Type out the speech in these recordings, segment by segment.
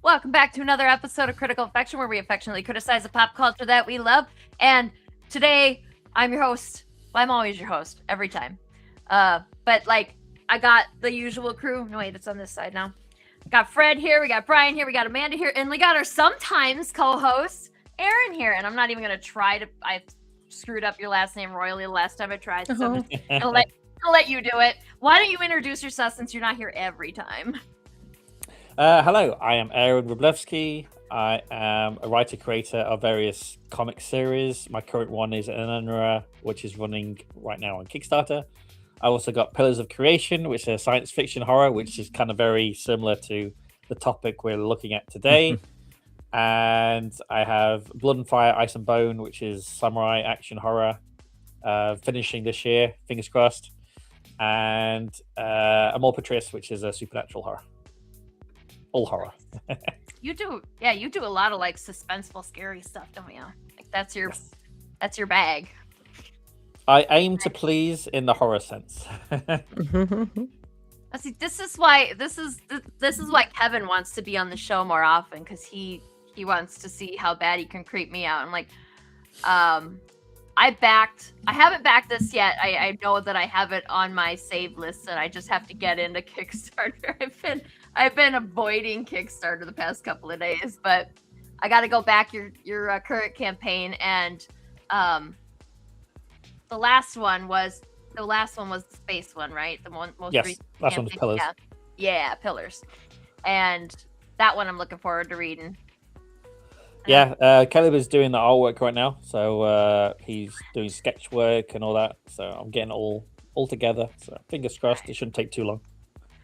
Welcome back to another episode of Critical Affection, where we affectionately criticize the pop culture that we love. And today, I'm your host. Well, I'm always your host, every time. But like, I got the usual crew. No, wait, it's on this side now. We got Fred here, we got Brian here, we got Amanda here, and we got our sometimes co-host, Aaron here. And I'm not even going to try to... I screwed up your last name royally the last time I tried, so I'll let you do it. Why don't you introduce yourself since you're not here every time? Hello, I am Aaron Wroblewski. I am a writer-creator of various comic series. My current one is Anenra, which is running right now on Kickstarter. I also got Pillars of Creation, which is a science fiction horror, which is kind of very similar to the topic we're looking at today. And I have Blood and Fire, Ice and Bone, which is samurai action horror, finishing this year, fingers crossed. And Amor Patris, which is a supernatural horror. All horror. You do a lot of like suspenseful, scary stuff, don't you? Like that's your bag. I aim to please in the horror sense. See, this is why Kevin wants to be on the show more often, because he wants to see how bad he can creep me out. I'm like, I haven't backed this yet. I know that I have it on my save list, and I just have to get into Kickstarter. I've been avoiding Kickstarter the past couple of days, but I got to go back your current campaign, and the last one was the space one, right? The most yes, last one was Pillars. Yeah, Pillars, and that one I'm looking forward to reading. Yeah, Caleb is doing the artwork right now, so he's doing sketch work and all that. So I'm getting it all together. So fingers crossed, it shouldn't take too long.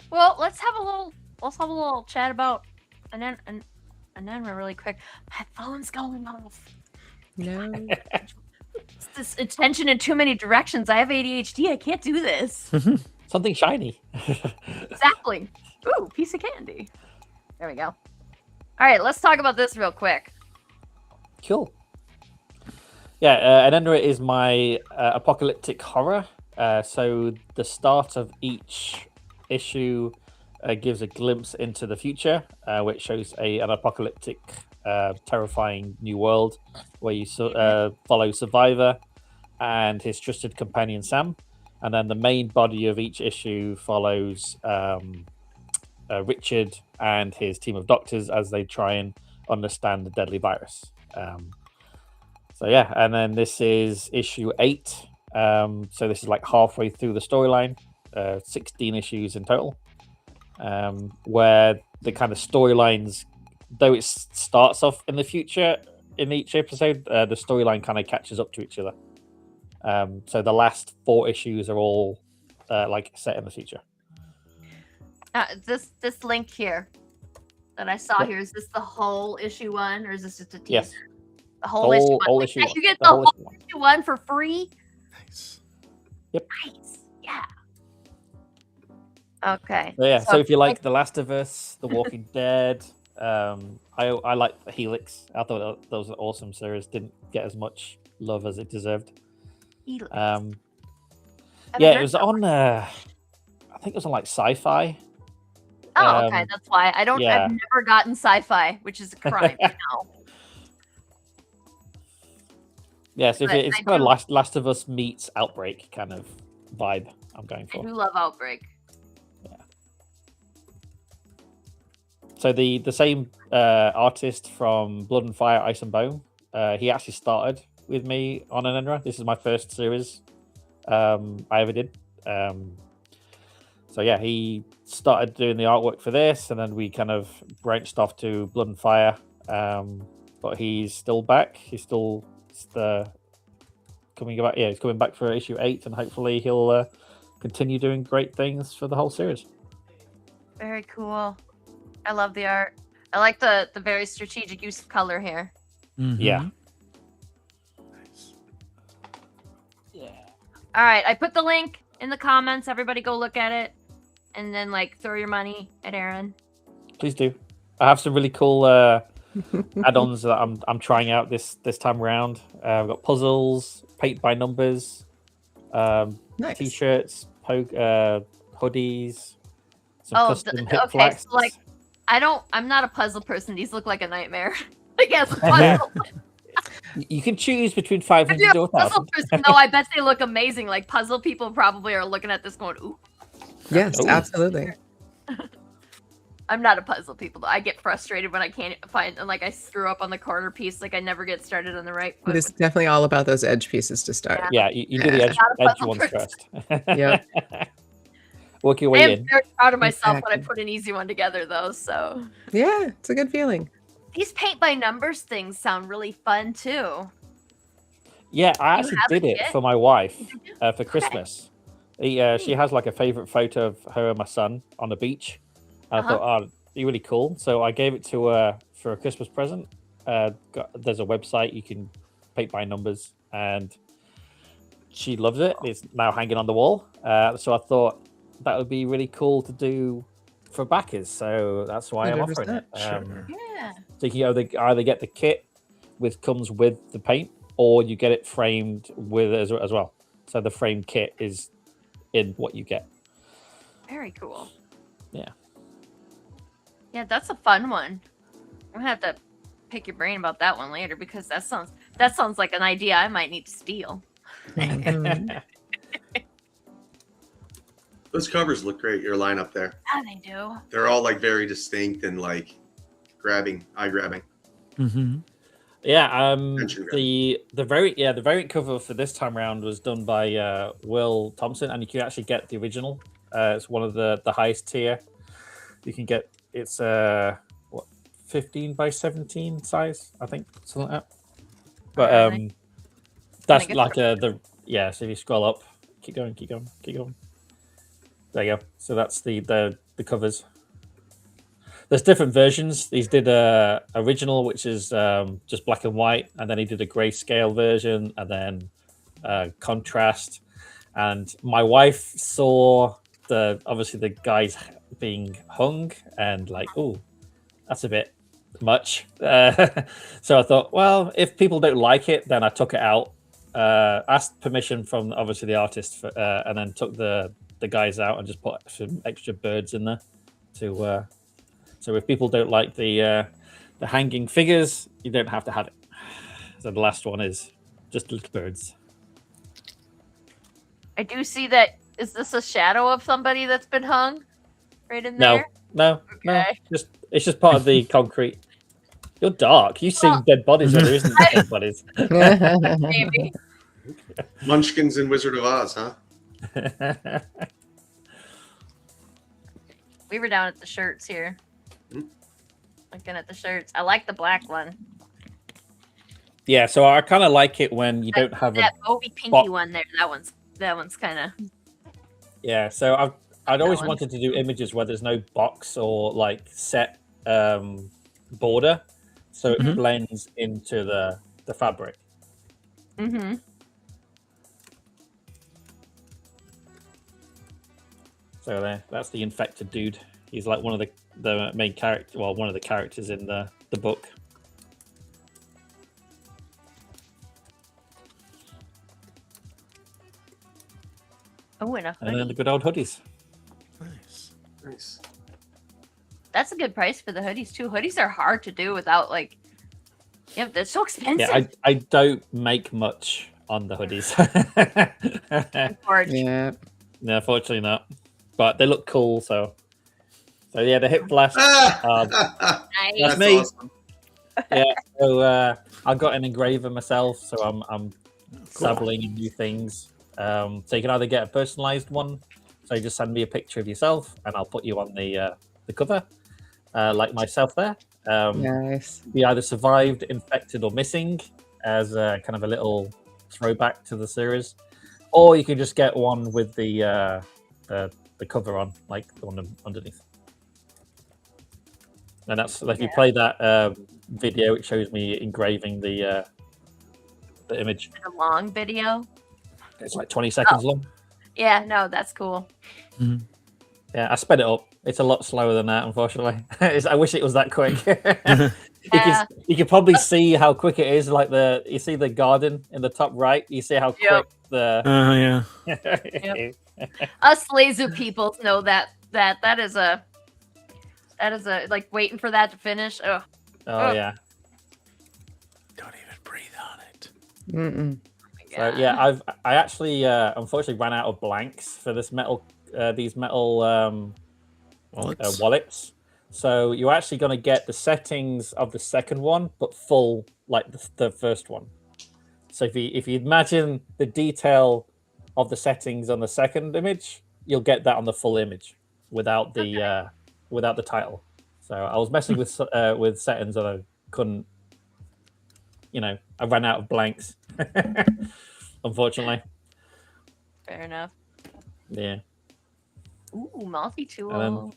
Well, let's have a little chat about Anenra really quick. My phone's going off. No. It's this attention in too many directions. I have ADHD. I can't do this. Something shiny. Exactly. Ooh, piece of candy. There we go. All right, let's talk about this real quick. Cool. Yeah, Anenra is my apocalyptic horror. So the start of each issue gives a glimpse into the future, which shows an apocalyptic, terrifying new world where you follow Survivor and his trusted companion Sam. And then the main body of each issue follows Richard and his team of doctors as they try and understand the deadly virus. So yeah, and then this is issue 8. So this is like halfway through the storyline, 16 issues in total, where the kind of storylines, though it starts off in the future in each episode, the storyline kind of catches up to each other. So the last 4 issues are all like set in the future. This link here that I saw here, is this the whole issue 1, or is this just a teaser? Yes. The whole issue 1. Whole issue You get the whole issue 1 for free? Nice. Yep. Nice. Yeah. Okay. So if you like The Last of Us, The Walking Dead, I like Helix. I thought that was an awesome series. Didn't get as much love as it deserved. Helix. Yeah, it was on. I think it was on like Sci-Fi. Oh, okay, that's why I don't. Yeah. I've never gotten Sci-Fi, which is a crime now. Yeah, so it's kind of Last of Us meets Outbreak kind of vibe I'm going for. I do love Outbreak. Yeah. So the same artist from Blood and Fire, Ice and Bone, he actually started with me on Anenra. This is my first series I ever did. So yeah, he started doing the artwork for this, and then we kind of branched off to Blood and Fire. But he's still back. He's still coming back. Yeah, he's coming back for issue 8, and hopefully he'll continue doing great things for the whole series. Very cool. I love the art. I like the very strategic use of color here. Mm-hmm. Yeah. Nice. Yeah. All right, I put the link in the comments. Everybody go look at it, and then like throw your money at Aaron. Please do. I have some really cool add-ons that I'm trying out this time around. I've got puzzles, paint by numbers, Nice. t-shirts, hoodies, some custom hip flags. So like I'm not a puzzle person. These look like a nightmare. I guess puzzle. You can choose between If 500 you're or a puzzle 1,000. person, though, I bet they look amazing. Like puzzle people probably are looking at this going, "Ooh." Yes, Oh. absolutely. I'm not a puzzle people though. I get frustrated when I can't find, and like I screw up on the corner piece. Like I never get started on the right foot. It is definitely all about those edge pieces to start. Yeah, you do the edge, Not a edge puzzle ones person. first. Yep. Work your I way am in. very proud of myself when I Exactly. put an easy one together, though. So Yeah, it's a good feeling. these paint by numbers things sound really fun too. Yeah, I You actually have did it it yet? for my wife Did you? for Christmas. She has like a favorite photo of her and my son on the beach. And I thought, oh, be really cool. So I gave it to her for a Christmas present. There's a website you can paint by numbers, and she loves it. It's now hanging on the wall. So I thought that would be really cool to do for backers. So that's why I'm offering it. 100%, sure. Yeah. So you can either get the kit which comes with the paint, or you get it framed with as well. So the frame kit is in what you get. Very cool. Yeah. Yeah, that's a fun one. I'm gonna have to pick your brain about that one later because that sounds like an idea I might need to steal. Mhm. Those covers look great. Your lineup there. Yeah, they do. They're all like very distinct and like eye grabbing. Mm-hmm. Yeah, Mention the variant cover for this time around was done by Will Thompson, and you can actually get the original. It's one of the highest tier. You can get it's 15 by 17 size, I think, something like that. But Alright. that's guess like So if you scroll up, keep going. There you go. So that's the covers. There's different versions. He did a original, which is just black and white, and then he did a grayscale version, and then contrast. And my wife saw obviously the guys being hung, and like, oh, that's a bit much. So I thought, well, if people don't like it, then I took it out. Asked permission from obviously the artist, and then took the guys out and just put some extra birds in there to. So if people don't like the hanging figures, you don't have to have it. So the last one is just little birds. I do see that. Is this a shadow of somebody that's been hung? Right in No, there? no. Okay. It's just part of the concrete. You're dark. You've seen Well- dead bodies where there isn't dead bodies. Maybe. Munchkins and Wizard of Oz, huh? We were down at the shirts here. Hmm. Looking at the shirts. I like the black one. Yeah, so I kind of like it when you don't have a That Moby Pinky box. one there. That one's kind of. Yeah, so I'd always one. wanted to do images where there's no box or like set border, so it Mhm. blends into the fabric. Mm-hmm. So there, that's the infected dude. He's like one of the main character, well, one of the characters in the book. Oh, and a And then the hoodie. good old hoodies. Nice. Nice. That's a good price for the hoodies too. Hoodies are hard to do without like. Yeah, they're so expensive. Yeah, I don't make much on the hoodies. Or- Yeah. No, unfortunately not. But they look cool, so yeah, the hip blast. Ah! Nice. That's me. awesome. So I got an engraver myself, so I'm Cool. dabbling in new things. So you can either get a personalized one, so you just send me a picture of yourself, and I'll put you on the cover, like myself there. Nice. We either survived, infected, or missing, as kind of a little throwback to the series, or you can just get one with the cover on, like the one underneath. And that's like if you play that video, it shows me engraving the image. A long video. It's like 20 seconds long. Yeah, no, that's cool. Yeah, I sped it up. It's a lot slower than that, unfortunately. I wish it was that quick. Yeah. You can probably see how quick it is. Like you see the garden in the top right. You see how Yep. quick the. Yeah. Us laser peoples know that is a That is like waiting for that to finish. Oh, Oh yeah. Don't even breathe on it. my Mm-mm. So God. yeah, I actually unfortunately ran out of blanks for this these metal Wallets. wallets. So you're actually going to get the settings of the second one, but full like the first one. So if you imagine the detail of the settings on the second image, you'll get that on the full image without the title. So I was messing with settings and I couldn't. I ran out of blanks. Unfortunately, Fair enough. yeah, Ooh, multi-tool.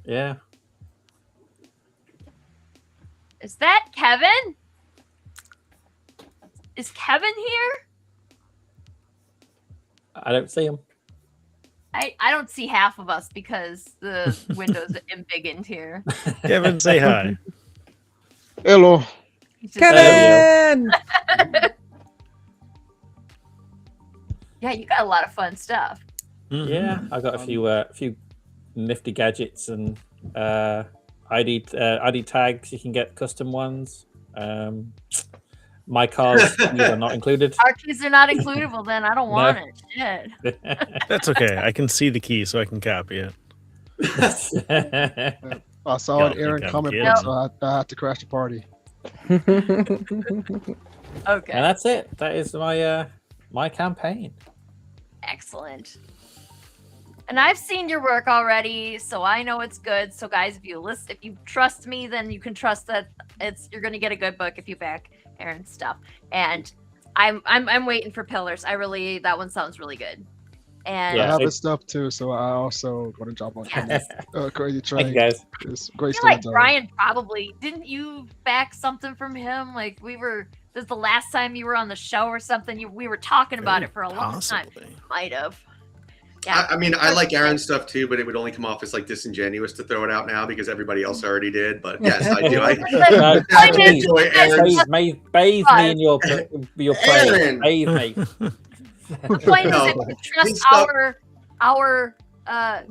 yeah. Is that Kevin? Is Kevin here? I don't see them. I don't see half of us because the window's embiggened here. Kevin, say hi. Hello. He's just- Kevin! Yeah, you got a lot of fun stuff. Yeah, I got a few nifty gadgets and ID tags. You can get custom ones. My cars these are not included. Our keys are not included. Well, then I don't want it. Shit. That's okay. I can see the key, so I can copy it. I saw Y'all an Aaron think I'm comment, kidding. so I had to crash the party. Okay. And that's it. That is my campaign. Excellent. And I've seen your work already, so I know it's good. So guys, if you trust me, then you can trust that you're gonna get a good book if you back Aaron's stuff. And I'm waiting for Pillars. That one sounds really good. And Yeah, I have it- his stuff too, so I also going to drop on Yes. Crazy Thank Train. you guys. It's I great feel like storytelling. Brian probably didn't you back something from him? Like this is the last time you were on the show or something. We were talking about it for a long time. Possibly. Might have. Yeah. I mean, I like Aaron's stuff too, but it would only come off as like disingenuous to throw it out now because everybody else already did. But yes, I do. No, I Point is, enjoy Aaron's. bathe me in your praise. Aaron! Bathe me. The point is, No, if you trust his stuff- our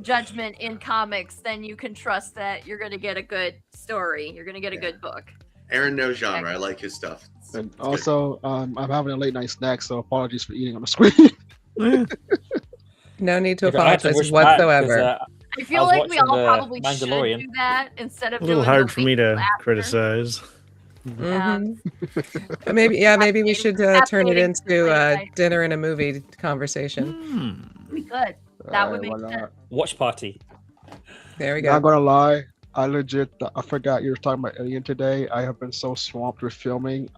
judgment in comics, then you can trust that you're going to get a good story. You're going to get a good book. Aaron knows genre. I like his stuff. And It's good. also, I'm having a late night snack, so apologies for eating on the screen. Eh, No need to I had to apologize rush back 'cause, whatsoever. I feel was like we watching all the probably Mandalorian. should do that instead of a little doing the hard for me to week after. criticize. Mhm. Maybe we should turn it Absolutely. into Right. dinner and a movie conversation. Hmm. We could. That would make Why not? sense. watch party. There we Not go. gonna lie, I forgot you were talking about Alien today. I have been so swamped with filming.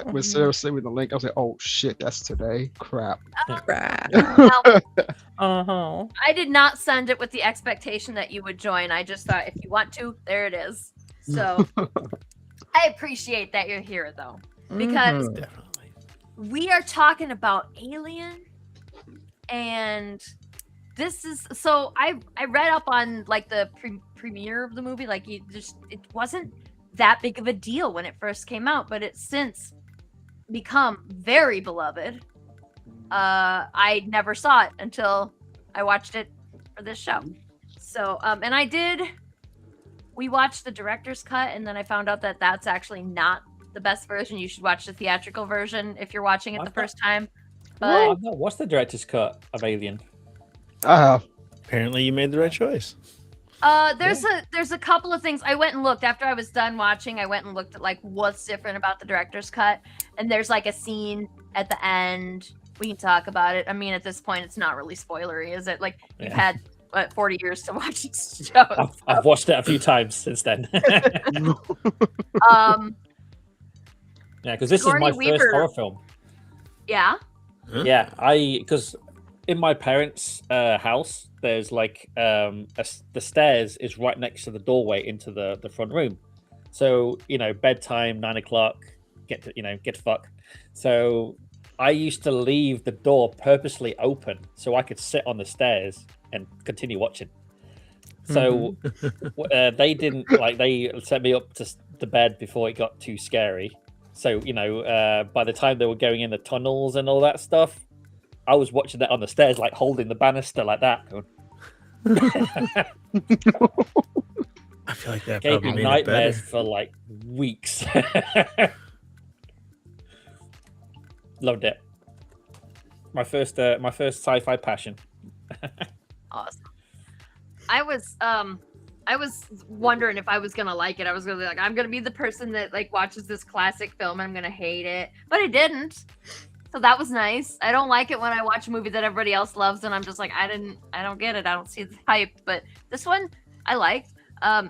When Sarah sent me the link, I was like, "Oh shit, that's today." Crap. Crap. Now, Uh-huh. I did not send it with the expectation that you would join. I just thought if you want to, there it is. So I appreciate that you're here though, because Mhm. Definitely. we are talking about Alien, and this is so I read up on like the premiere of the movie. Like it wasn't that big of a deal when it first came out, but it's since become very beloved. I never saw it until I watched it for this show. So and we watched the director's cut, and then I found out that that's actually not the best version. You should watch the theatrical version if you're watching it the I've first time. Well, But I've not watched the director's cut of Alien. I have. Apparently, you made the right choice. there's a couple of things I went and looked after I was done watching. I went and looked at like what's different about the director's cut, and there's like a scene at the end. We can talk about it. I mean, at this point, it's not really spoilery, is it? Like you've Yeah. had 40 years to watch this show. I've watched it a few times since then. Um, Yeah, because this Sigourney is my Weaver- first horror film. yeah. Huh? Yeah, because in my parents' house, there's like the stairs is right next to the doorway into the front room. So bedtime, 9 o'clock, get to fuck. So I used to leave the door purposely open so I could sit on the stairs and continue watching. So they didn't they set me up to the bed before it got too scary. So by the time they were going in the tunnels and all that stuff, I was watching that on the stairs, like holding the banister like that. going, I feel like that Gave probably me made it better. nightmares for like weeks. Loved it. My first sci-fi passion. Awesome. I was wondering if I was gonna like it. I was gonna be like, I'm gonna be the person that like watches this classic film and I'm gonna hate it, but I didn't. So that was nice. I don't like it when I watch a movie that everybody else loves and I'm just like, I don't get it. I don't see the hype. But this one I liked.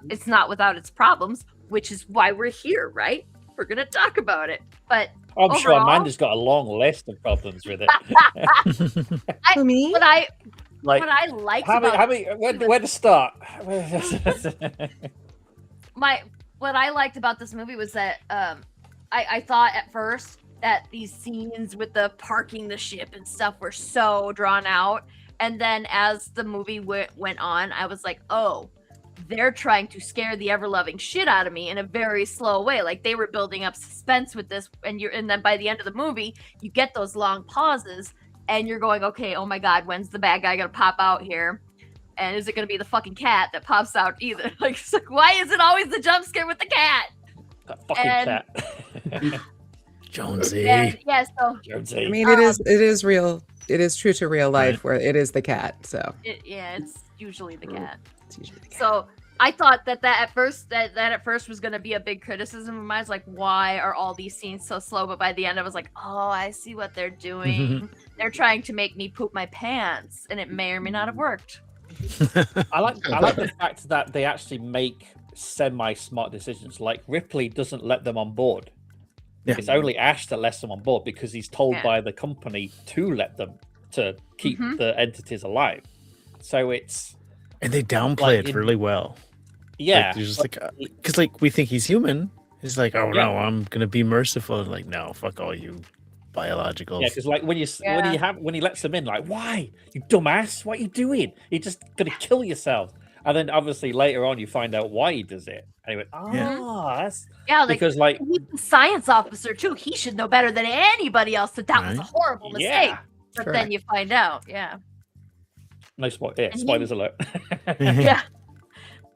It's not without its problems, which is why we're here, right? We're gonna talk about it. But I'm sure overall- Amanda's got a long list of problems with it. For me, what I Like, liked how about many, where to start? what I liked about this movie was that I thought at first that these scenes with the parking the ship and stuff were so drawn out, and then as the movie went on, I was like, oh, they're trying to scare the ever-loving shit out of me in a very slow way. Like they were building up suspense with this, and then by the end of the movie, you get those long pauses, and you're going, okay, oh my god, when's the bad guy gonna pop out here? And is it gonna be the fucking cat that pops out either? Like, it's like, why is it always the jump scare with the cat? That fucking cat. Jonesy. And yeah, so Jonesy. I mean, it is real. It is true to real life where it is the cat. So it's usually the cat. it's usually the cat. So I thought that at first was going to be a big criticism of mine. It's like, why are all these scenes so slow? But by the end, I was like, oh, I see what they're doing. They're trying to make me poop my pants, and it may or may not have worked. I like the fact that they actually make semi-smart decisions. Like Ripley doesn't let them on board. Yeah. It's only Ash that lets them on board because he's told Yeah. by the company to let them to keep the entities alive. So it's And they downplay Like, it really well. yeah, Like, they're just like, because like we think he's human. He's like, oh Yeah. no, I'm gonna be merciful. And like, no, fuck all you biologicals. yeah. Because like when Yeah. when he lets them in, like, why, you dumbass? What are you doing? You're just gonna kill yourself. And then obviously later on you find out why he does it. And he went, that's Yeah, like because like he's the science officer too. He should know better than anybody else that was a Right. horrible mistake. yeah. But Correct. then you find out, yeah, No spoilers. he- Spoilers alert. yeah.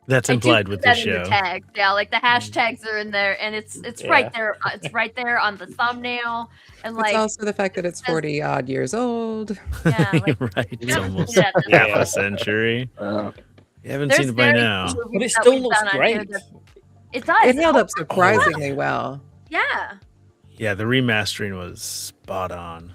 That's I do implied put with that the in show. tags. Yeah, like the hashtags are in there, and it's Yeah. right there. It's right there on the thumbnail, and like It's also the fact that it's says- 40 odd years old. yeah, like, Right. It's yeah, almost yeah, half Yeah. a century. You haven't there's seen it by very now. few But it movies that still we've looks done on here great. that- It does. It held up holds surprisingly well. Yeah. Yeah, the remastering was spot on.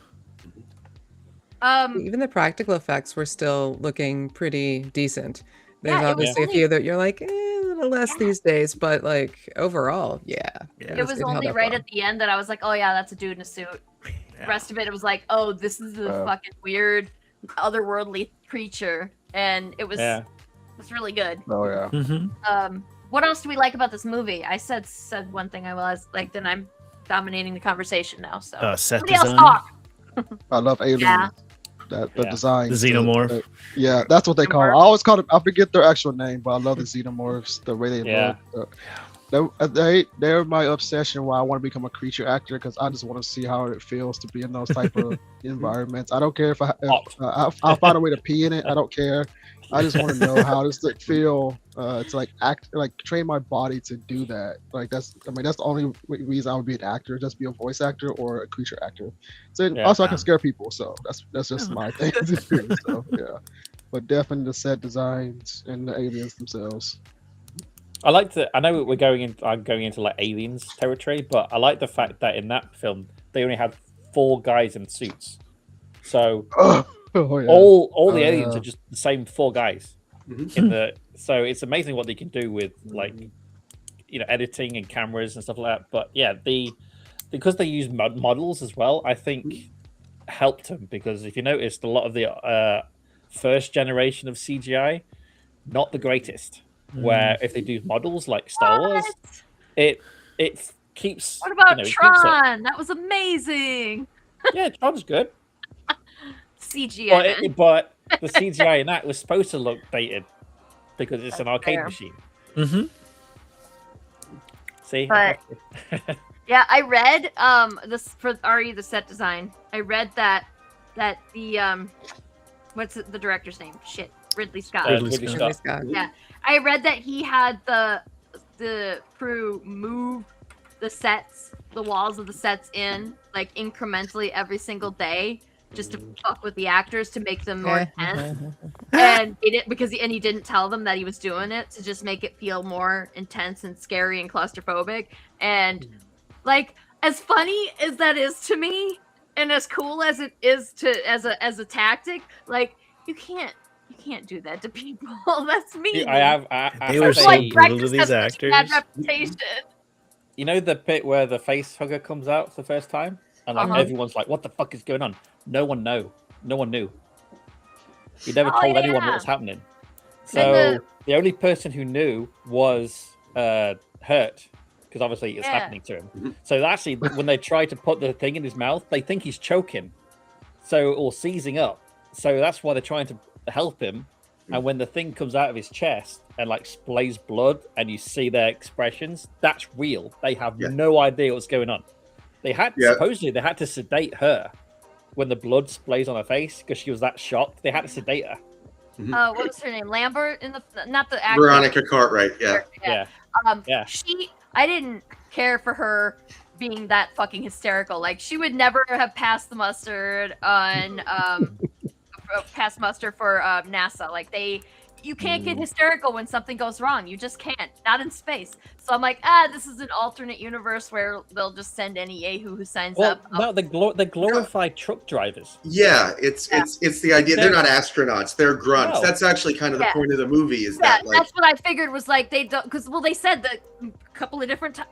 Even the practical effects were still looking pretty decent. There's Yeah, it was obviously a only- few that you're like, a little less these days, but like overall, yeah. Yeah. It was held only up right well. at the end that I was like, oh yeah, that's a dude in a suit. The Yeah. rest of it was like, oh, this is a fucking weird, otherworldly creature, and it was really good. Oh yeah. Mhm. What else do we like about this movie? I said one thing I was like, then I'm dominating the conversation now. So Set somebody else design. talk. I love aliens. Yeah. The Yeah. design. The xenomorph. Yeah, that's what they call it. I always call it. I forget their actual name, but I love the xenomorphs. The way they Yeah. look. They're my obsession. Why I want to become a creature actor because I just want to see how it feels to be in those type of environments. I don't care if I'll find a way to pee in it. I don't care. I just want to know how does it feel to like act, like train my body to do that. Like that's the only reason I would be an actor, just be a voice actor or a creature actor. So Yeah. also I can scare people, so that's just my thing to do. So yeah, but definitely the set designs and the aliens themselves. I like the. I know I'm going into like aliens territory, but I like the fact that in that film they only had 4 guys in suits. So Oh yeah. all the Oh, aliens yeah. are just the same 4 guys Mhm. in the. So it's amazing what they can do with like, editing and cameras and stuff like that. But yeah, because they use models as well, I think helped them because if you noticed, a lot of the first generation of CGI, not the greatest. Where if they do models like Star Wars, it keeps. What about it keeps it. Tron? That was amazing. Yeah, Tron's good. CGI. But the CGI in that was supposed to look dated because it's an arcade fair. machine. Mm-hmm. See, But- Yeah, I read this for RE the set design. I read that the what's the director's name? Shit. Ridley Scott. Ridley Ridley Scott. Ridley Scott. Scott. Yeah. I read that he had the crew move the sets, the walls of the sets in like incrementally every single day, just to fuck with the actors to make them more intense. And he didn't he didn't tell them that he was doing it to just make it feel more intense and scary and claustrophobic. And like, as funny as that is to me, and as cool as it is to as a tactic, like you can't do that to people. That's mean. I They were have so a- brutal to these has such a bad actors. reputation. You know the bit where the face hugger comes out for the first time, and like Uh-huh. everyone's like, "What the fuck is going on?" No one knew. No one knew. He never Oh, told anyone yeah. what was happening. Then So the only person who knew was Hurt, because obviously it's Yeah. happening to him. Mhm. So actually, when they try to put the thing in his mouth, they think he's choking, or seizing up. So that's why they're trying to help him. And when the thing comes out of his chest and like splays blood, and you see their expressions, that's real. They have Yeah. no idea what's going on. They had Yeah. supposedly they had to sedate her when the blood splays on her face because she was that shocked. They had to sedate her. What was her name? Lambert in the not the actor. Veronica Cartwright. Yeah. Yeah. Yeah. I didn't care for her being that fucking hysterical. Like she would never have passed the mustard on passed muster for NASA. Like you can't get hysterical when something goes wrong. You just can't. Not in space. So I'm like, this is an alternate universe where they'll just send any yahoo who signs Well, up. no, they're glorified truck drivers. Yeah, it's the idea. They're not astronauts. They're grunts. No. That's actually kind of the Yeah. point of the movie. Is Yeah, that like that's what I figured was like they don't because they said that a couple of different times.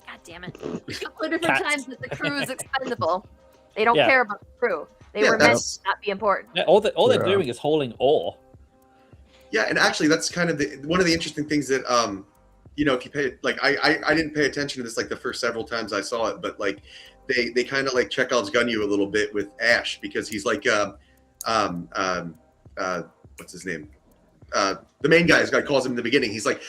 God damn it! A couple of different Cats. times that the crew is expendable. They don't Yeah. care about the crew. They Yeah, were meant that's- to not be important. Yeah, all they're Yeah. doing is hauling ore. Yeah, and actually, that's kind of one of the interesting things that if you pay like I didn't pay attention to this like the first several times I saw it, but like they kind of like Chekhov's gun you a little bit with Ash because he's like what's his name? The main guy, this guy calls him in the beginning. He's like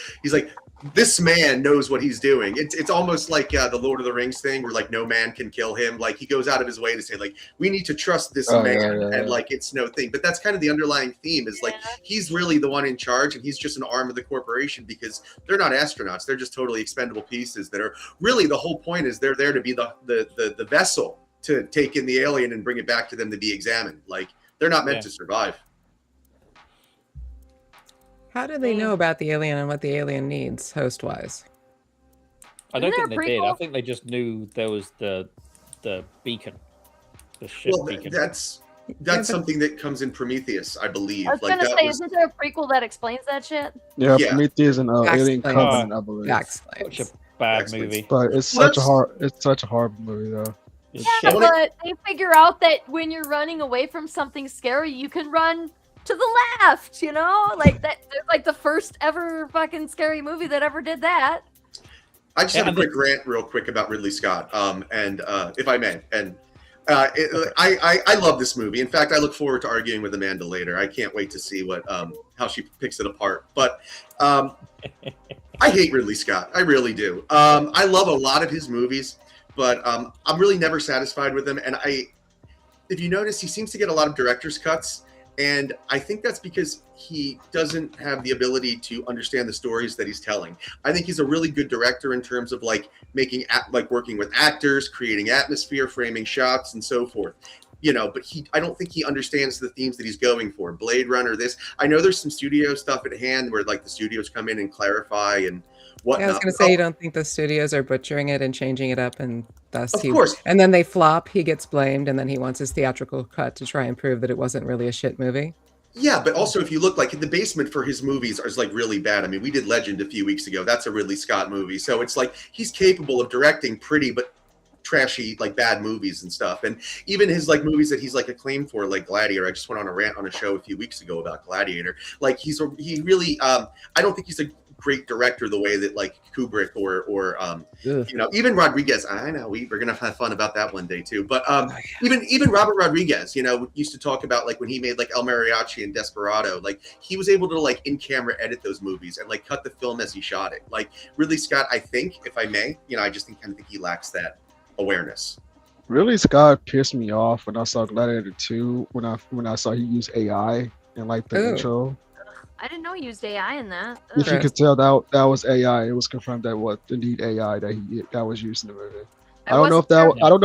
this man knows what he's doing. It's almost like the Lord of the Rings thing where like no man can kill him. Like he goes out of his way to say like we need to trust this Oh, man, yeah, and yeah. like it's no thing. But that's kind of the underlying theme is like Yeah. he's really the one in charge, and he's just an arm of the corporation because they're not astronauts. They're just totally expendable pieces that are really the whole point is they're there to be the vessel to take in the alien and bring it back to them to be examined. Like they're not meant Yeah. to survive. How do they know about the alien and what the alien needs, host-wise? I don't Isn't think there they a did. I prequel? think they just knew there was the beacon, the ship Well, beacon. that's but- something that comes in Prometheus, I believe. I was Like gonna that say, was isn't there a prequel that explains that shit? Yeah, Yeah. Prometheus and Jack Alien explains. Covenant, I believe. Jack Such explains. a bad Excellent. movie. But it's Well, such a horrible movie though. It's Yeah, shit. but they figure out that when you're running away from something scary, you can run to the left. You know, like that. They're like the first ever fucking scary movie that ever did that. I just Yeah, have a and quick rant real quick about Ridley Scott, and if I may, and I love this movie. In fact, I look forward to arguing with Amanda later. I can't wait to see what how she picks it apart. But I hate Ridley Scott. I really do. I love a lot of his movies, but I'm really never satisfied with him. And if you notice, he seems to get a lot of director's cuts. And I think that's because he doesn't have the ability to understand the stories that he's telling. I think he's a really good director in terms of like working with actors, creating atmosphere, framing shots, and so forth. You know, but I don't think he understands the themes that he's going for. Blade Runner, this. I know there's some studio stuff at hand where like the studios come in and clarify and whatnot. Yeah, I was going to say, you don't think the studios are butchering it and changing it up, and thus Of course. and then they flop, he gets blamed, and then he wants his theatrical cut to try and prove that it wasn't really a shit movie. Yeah, but also if you look like the basement for his movies is like really bad. I mean, we did Legend a few weeks ago. That's a Ridley Scott movie. So it's like he's capable of directing pretty but trashy like bad movies and stuff. And even his like movies that he's like acclaimed for, like Gladiator. I just went on a rant on a show a few weeks ago about Gladiator. Like he really I don't think he's a great director the way that like Kubrick or Ugh. you know, even Rodriguez. I know we're gonna have fun about that one day too. But even Robert Rodriguez, you know, used to talk about like when he made like El Mariachi and Desperado, like he was able to like in camera edit those movies and like cut the film as he shot it. Like Ridley Scott, I think, if I may, you know, I just kind of think he lacks that awareness. Really, Scott pissed me off when I saw Gladiator 2 when I saw he used AI in like the Ooh. intro. I didn't know he used AI in that. If you Ugh. could tell that was AI, it was confirmed that was indeed AI that was used in the movie. I don't know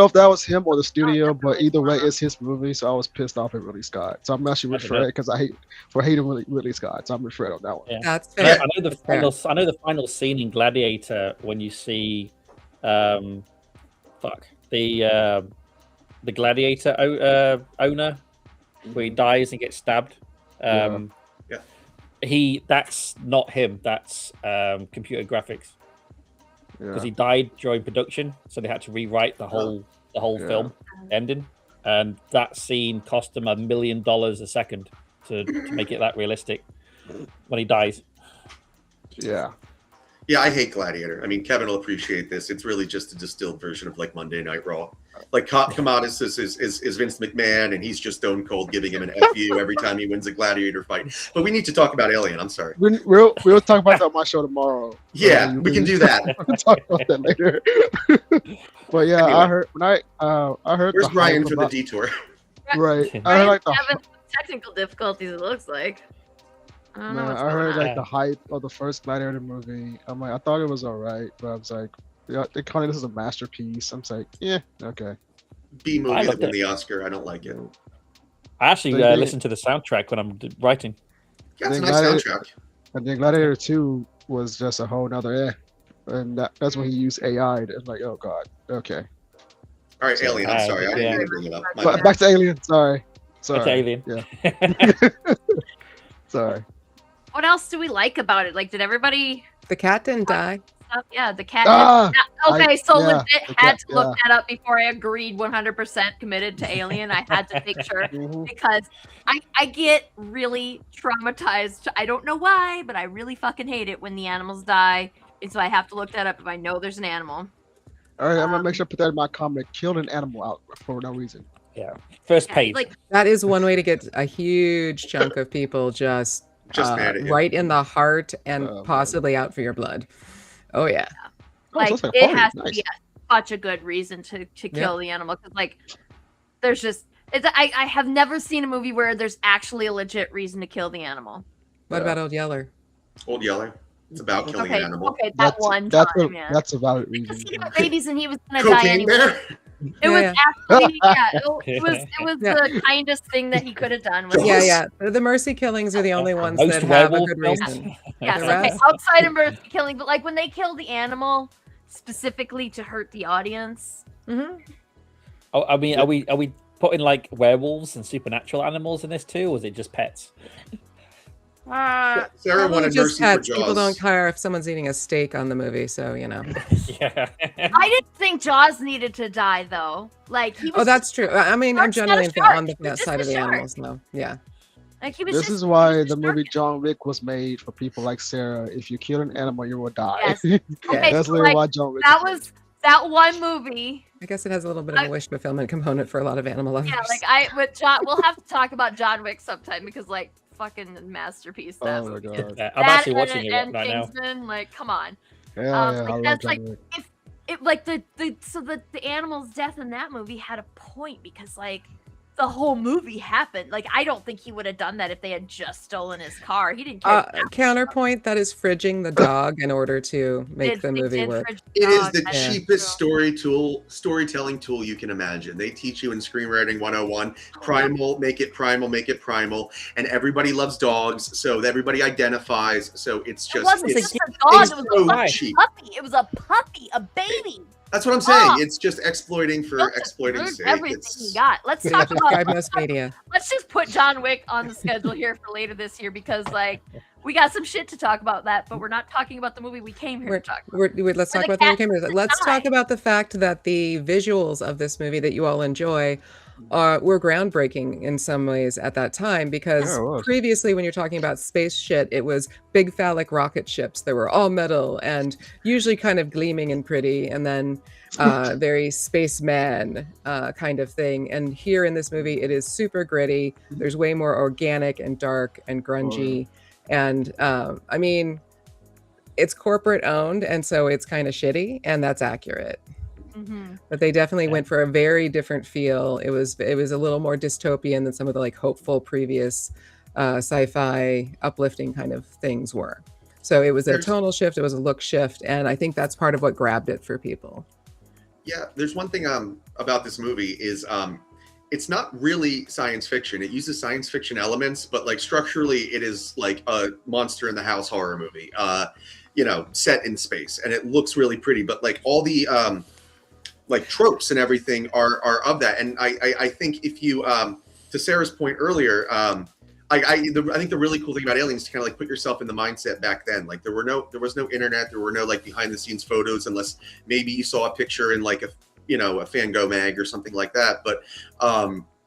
if that was him or the studio, but definitely either way, not. it's his movie. So I was pissed off at Ridley Scott. So I'm actually with I don't know. Fred because I hating Ridley Scott. So I'm with Fred on that one. Yeah. That's I fair. know the That's fair. final. I know the final scene in Gladiator when you see, the Gladiator owner where he dies and gets stabbed. Yeah. That's not him. That's computer graphics because Yeah. he died during production, so they had to rewrite the whole Yeah. film ending, and that scene cost them $1 million a second to make it that realistic when he dies. Yeah. Yeah, I hate Gladiator. I mean, Kevin will appreciate this. It's really just a distilled version of like Monday Night Raw. Like Commodus is Vince McMahon, and he's just stone cold giving him an FU every time he wins a gladiator fight. But we need to talk about Alien. I'm sorry. We'll talk about that on my show tomorrow. Yeah, we can do that. We'll talk about that later. But yeah, Anyway. I heard I heard Where's the Brian hype for the about, detour? right. I Brian's heard like the having some technical difficulties. It looks like. I don't know man, what's I going heard on. like the hype of the first Gladiator movie. I'm like, I thought it was alright, but I was like, yeah, they call it this is a masterpiece. I'm just like, yeah, okay. B I movie that loved won it. the Oscar. I don't like it. I actually They did. listen to the soundtrack when I'm writing. Yeah, it's a Then nice Gladiator- soundtrack. And then Gladiator 2 was just a whole nother and that's when he used AI. It's like, oh god, okay. All right, Alien. I'm sorry. I didn't Yeah. mean to bring it up. My But bad. back to Alien. Sorry. Okay, Alien. Yeah. Sorry. What else do we like about it? Like, did everybody? The cat didn't die. Yeah, the cat. Ah, Okay, so yeah, legit the had cat- to look that up before I agreed 100% committed to Alien. I had to make sure Mhm. because I get really traumatized. I don't know why, but I really fucking hate it when the animals die. And so I have to look that up if I know there's an animal. All right, I'm gonna make sure I put that in my comment. Killed an animal out for no reason. First Yeah, page. like That is one way to get a huge chunk of people just mad at you. right in the heart and Oh, man. possibly out for your blood. Oh yeah. Oh, like so it's like it funny. has to Nice. be such a good reason to kill the animal because like there's just I have never seen a movie where there's actually a legit reason to kill the animal. What Yeah. about Old Yeller? Old Yeller. It's about killing Okay, an animal. okay, that one that's time, a, yeah. that's a valid Because reason. he had babies and he was gonna die Cocaine anyway. Bear. It was Yeah, absolutely it was Yeah. the kindest thing that he could have done. Was yeah, yeah. The mercy killings are the only ones Most that have a werewolf good films. reason. Yes, The okay. rest- Outside of mercy killing, but like when they kill the animal specifically to hurt the audience. hmm Oh, I mean, are we putting like werewolves and supernatural animals in this too, or is it just pets? Uh, Sarah Probably wanted just mercy pets. for People Jaws. don't care if someone's eating a steak on the movie, so you know. Yeah. I didn't think Jaws needed to die though. Like he was Oh, that's true. I mean, I'm Shark's not a generally shark. on the It's side just of the a shark. animals now. Yeah. like he was This just, is why he was the just movie shark. John Wick was made for people like Sarah. If you kill an animal, you will die. Yes. Okay, That's so, literally like, why John Wick. that was was that one movie. I guess it has a little bit of a wish fulfillment component for a lot of animal lovers. Yeah, like with John, we'll have to talk about John Wick sometime because like fucking masterpiece. made. That Oh my movie. god. I'm That actually watching it and right now. Kingsman, like come on. Hell yeah, I like, love that's, John like, Wick. It like the animal's death in that movie had a point because like the whole movie happened. Like I don't think he would have done that if they had just stolen his car. He didn't care. Counterpoint, that is fridging the dog in order to make the movie work. It is the Yeah. cheapest storytelling tool you can imagine. They teach you in Screenwriting 101, primal, make it primal, and everybody loves dogs, so everybody identifies. So it's It just wasn't it's, just a dog. it's It was so a fucking cheap. puppy. It was a puppy, a baby. That's what I'm saying. Oh. It's just exploiting for Don't just exploiting ruin sake. everything It's, he got. Let's talk about. Subscribe most media. Let's just put John Wick on the schedule here for later this year because like we got some shit to talk about that, but we're not talking about the movie we came here to talk about. Let's Where talk the about the cat cameras. doesn't Let's talk die. about the fact that the visuals of this movie that you all enjoy were groundbreaking in some ways at that time because Yeah, it was. previously when you're talking about space shit, it was big phallic rocket ships that were all metal and usually kind of gleaming and pretty, and then very spaceman kind of thing. And here in this movie, it is super gritty. There's way more organic and dark and grungy. And I mean, it's corporate owned, and so it's kind of shitty, and that's accurate. Mhm. But they definitely Yeah. went for a very different feel. It was a little more dystopian than some of the like hopeful previous sci-fi uplifting kind of things were. So it was a There's- tonal shift, it was a look shift, and I think that's part of what grabbed it for people. Yeah, there's one thing about this movie is it's not really science fiction. It uses science fiction elements, but like structurally, it is like a monster in the house horror movie. Set in space, and it looks really pretty. But like all the like tropes and everything are of that. And I think if you to Sarah's point earlier, I think the really cool thing about Aliens is to kind of like put yourself in the mindset back then. Like there was no internet, there were no like behind the scenes photos, unless maybe you saw a picture in like a Fango mag or something like that. But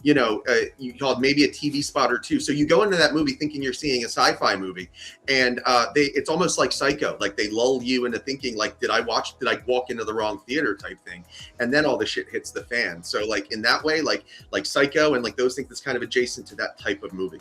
you called maybe a TV spot or two. So you go into that movie thinking you're seeing a sci-fi movie, and it's almost like Psycho. Like they lull you into thinking like, did I walk into the wrong theater type thing? And then all the shit hits the fan. So like in that way, like Psycho and like those things, that's kind of adjacent to that type of movie.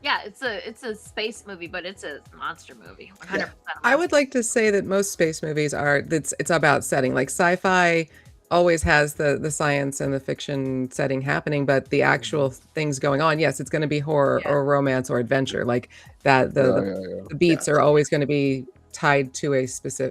Yeah, it's a space movie, but it's a monster movie. 100%. I would like to say that most space movies it's about setting. Like sci-fi always has the science and the fiction setting happening, but the actual things going on, yes, it's going to be horror or romance or adventure. Like that the beats are always going to be tied to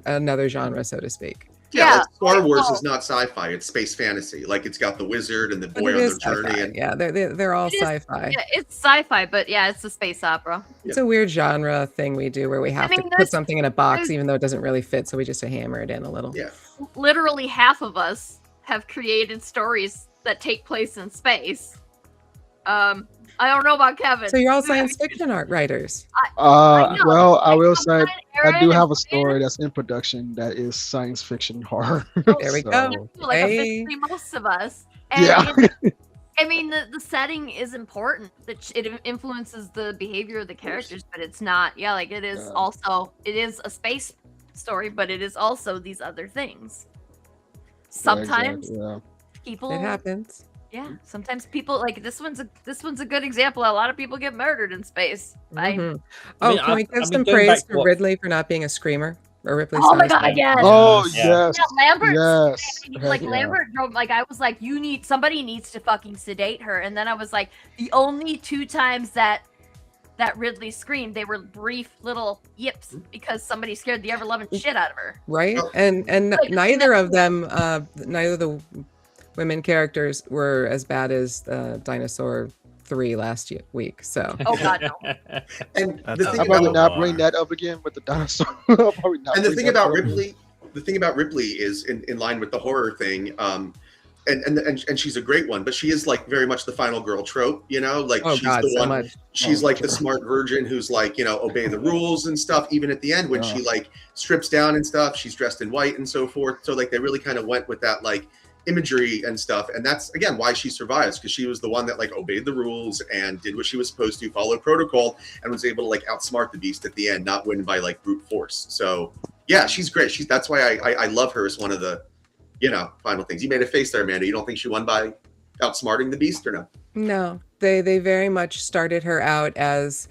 another genre, so to speak. Yeah, like Star like, Wars is not sci-fi; it's space fantasy. Like it's got the wizard and the But boy it on is the journey, sci-fi. and Yeah, they're all It is- sci-fi. Yeah, it's sci-fi, but yeah, it's a space opera. It's a weird genre thing we do where we have mean, to put there's- something in a box, there's- even though it doesn't really fit. So we just hammer it in a little. yeah. Literally half of us have created stories that take place in space. I don't know about Kevin. So you're all science fiction art writers. I know. Well, I will Like, say Aaron I do and have a Brandon, story that's in production that is science fiction horror. There we go. like Hey. officially most of us. And Yeah. I mean, the setting is important. It influences the behavior of the characters, but it's not. Yeah, like it is Yeah. also. It is a space story, but it is also these other things. Sometimes Yeah. people. It happens. Yeah, sometimes people like this one's a good example. A lot of people get murdered in space. Mhm. I Oh, mean, can we I give mean, some going praise back to for what- Ridley for not being a screamer? Or Ripley Oh my Scott? god, yes. Oh Yeah. yes. Yeah, Lambert. Yes. Like Heck yeah. Lambert drove. Like I was like, somebody needs to fucking sedate her. And then I was like, the only 2 times that Ridley screamed, they were brief little yips because somebody scared the ever loving shit out of her. Right? Oh. And Like, neither of them, neither of the women characters were as bad as Dinosaur 3 last week. So Oh god, no. And That's the how thing I'll about probably the not bar. bring that up again with the dinosaur. I'll probably not and the bring thing that about up. Ripley is in line with the horror thing. And she's a great one, but she is like very much the final girl trope, like oh she's god, the so one. much. She's Oh, like the sure. smart virgin who's like, obey the rules and stuff. Even at the end when Yeah. she like strips down and stuff, she's dressed in white and so forth. So like they really kind of went with that like imagery and stuff. And that's again why she survives, because she was the one that like obeyed the rules and did what she was supposed to, followed protocol, and was able to like outsmart the beast at the end, not win by like brute force. So yeah, she's great. That's why I love her as one of the final things. You made a face there, Amanda. You don't think she won by outsmarting the beast or no? No, they very much started her out as,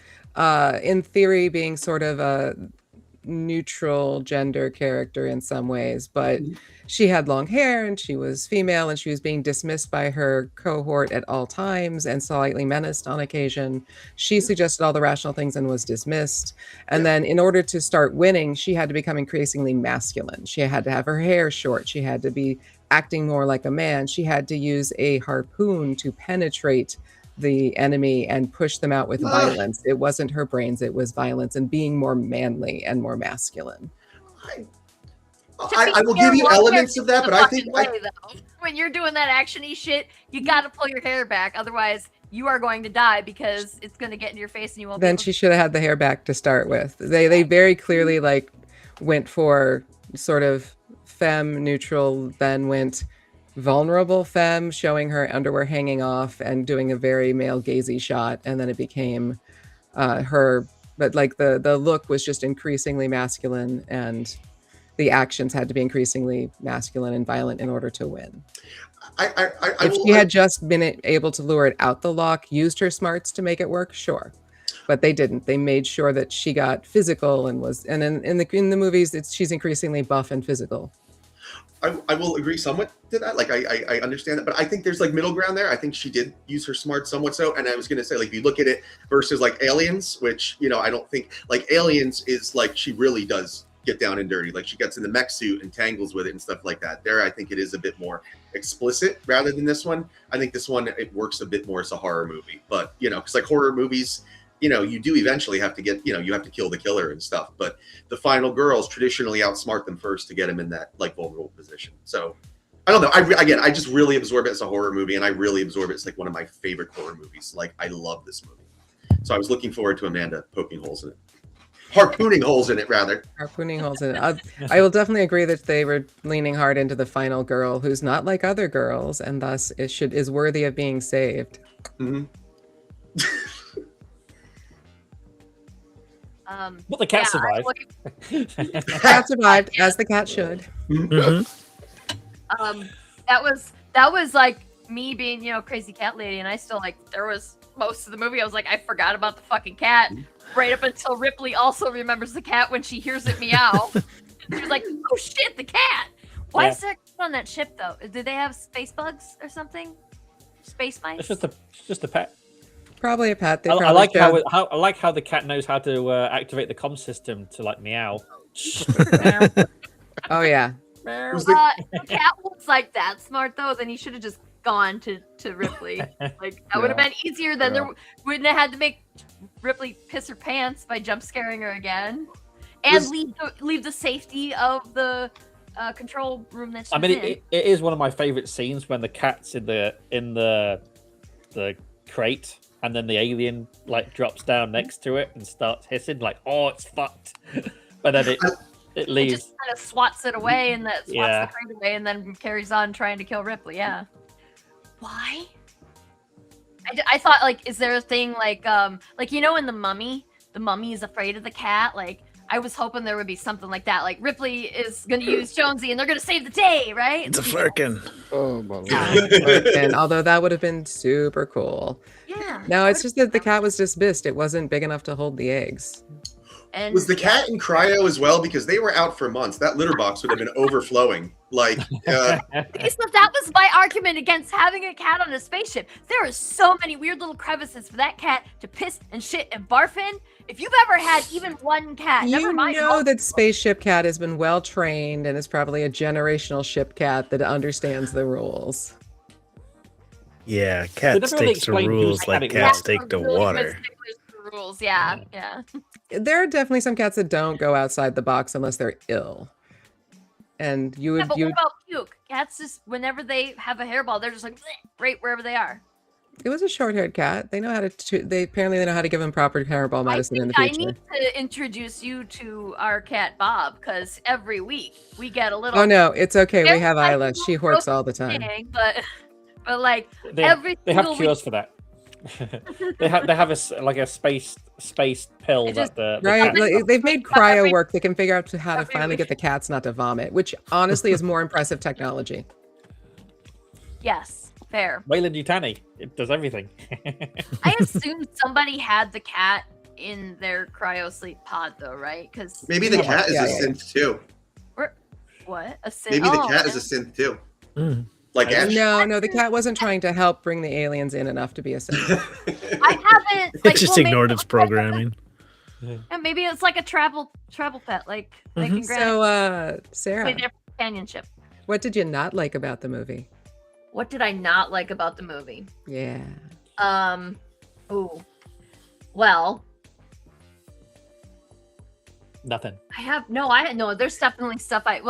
in theory, being sort of a neutral gender character in some ways, but she had long hair and she was female and she was being dismissed by her cohort at all times and slightly menaced on occasion. She suggested all the rational things and was dismissed. And then in order to start winning, she had to become increasingly masculine. She had to have her hair short. She had to be acting more like a man. She had to use a harpoon to penetrate the enemy and push them out with violence. It wasn't her brains, it was violence and being more manly and more masculine. I will give you elements of that, but I think when you're doing that actiony shit, you got to pull your hair back, otherwise you are going to die because it's going to get in your face and you won't. Then she should have had the hair back to start with. They very clearly like went for sort of femme neutral, then went vulnerable femme, showing her underwear hanging off and doing a very male gazy shot, and then it became her. But like the look was just increasingly masculine, and the actions had to be increasingly masculine and violent in order to win. If she had just been able to lure it out the lock, used her smarts to make it work, sure. But they didn't. They made sure that she got physical and in the movies, she's increasingly buff and physical. I will agree somewhat to that. Like I understand that, but I think there's like middle ground there. I think she did use her smarts somewhat so. And I was gonna say, like, if you look at it versus like Aliens, which, you know, I don't think like Aliens is like she really does get down and dirty. Like she gets in the mech suit and tangles with it and stuff like that. There, I think it is a bit more explicit rather than this one. I think this one, it works a bit more as a horror movie, but you know, because like horror movies, you know, you do eventually have to get, you know, you have to kill the killer and stuff, but the final girls traditionally outsmart them first to get them in that like vulnerable position. So I don't know. I just really absorb it as a horror movie, and I really absorb it as like one of my favorite horror movies. Like I love this movie. So I was looking forward to Amanda poking holes in it. Harpooning holes in it, rather. Harpooning holes in it. I will definitely agree that they were leaning hard into the final girl, who's not like other girls, and thus is worthy of being saved. Mm-hmm. But the cat yeah, survived. The cat survived, as the cat should. Mhm. That was like me being, you know, crazy cat lady, and I still like there was most of the movie I was like, I forgot about the fucking cat right up until Ripley also remembers the cat when she hears it meow. She was like, oh shit, the cat. Why Yeah. is there on that ship though? Did they have space bugs or something? Space mice? It's just a pet. Probably a pet. They I probably like showed- I like how the cat knows how to activate the comm system to like meow. Oh yeah. Who's the- The cat was like that smart though, then he should have just gone to Ripley. Like that would have been easier. Then there wouldn't have had to make Ripley piss her pants by jump scaring her again, and Was- leave the safety of the control room that she's I mean, in. it is one of my favorite scenes when the cat's in the crate, and then the alien like drops down next to it and starts hissing like, "Oh, it's fucked," but then it It leaves. just kind of swats it away, and that swats Yeah. the crate away, and then carries on trying to kill Ripley. Yeah. Why? I thought like, is there a thing like you know in the Mummy is afraid of the cat. Like I was hoping there would be something like that. Like Ripley is gonna use Jonesy, and they're gonna save the day, right? It's a flirkin. Oh my lord. And although that would have been super cool. Yeah. No, it's just that the cat was dismissed. It wasn't big enough to hold the eggs. And Was the cat in cryo as well? Because they were out for months. That litter box would have been overflowing. Like, Okay, so that was my argument against having a cat on a spaceship. There are so many weird little crevices for that cat to piss and shit and barf in. If you've ever had even one cat, never You mind know multiple, that Spaceship Cat has been well trained and is probably a generational ship cat that understands the rules. Yeah, They cat never really sticks to explained whose rules cat like it cats was. stick to are really good water. sticklers to the rules. Yeah, yeah. There are definitely some cats that don't go outside the box unless they're ill. And you Yeah, would but you what about puke? Cats just whenever they have a hairball, they're just like "Bleh," right wherever they are. it was a short-haired cat. They know how to they apparently they know how to give him proper hairball medicine I in the think I future. need to introduce you to our cat Bob because every week we get a little. Oh no, it's okay. We Very have nice Isla. little She horks broken all the time. thing, but like They, every they have single cures week, for that. they have like a space pill It just- that the Right? cat- Like, they've made Every- cryo work. They can figure out how to every finally week. get the cats not to vomit, which honestly is more impressive technology. yes, fair. Wayland Yutani, it does everything. I assume somebody had the cat in their cryo sleep pod though, right? Because maybe the Yeah, cat is yeah, a yeah. synth too. what a sin. Maybe the oh, cat is yeah. a synth too. Mm. Like Ash. No, the cat wasn't trying to help bring the aliens in enough to be a sin. I haven't. It Like, just well, maybe ignored it its was like a- programming. Yeah, maybe it's like a travel pet, like Mhm. in So, Sarah, their companionship. what did you not like about the movie? What did I not like about the movie? Yeah. Ooh. Well, Nothing. I know there's definitely stuff I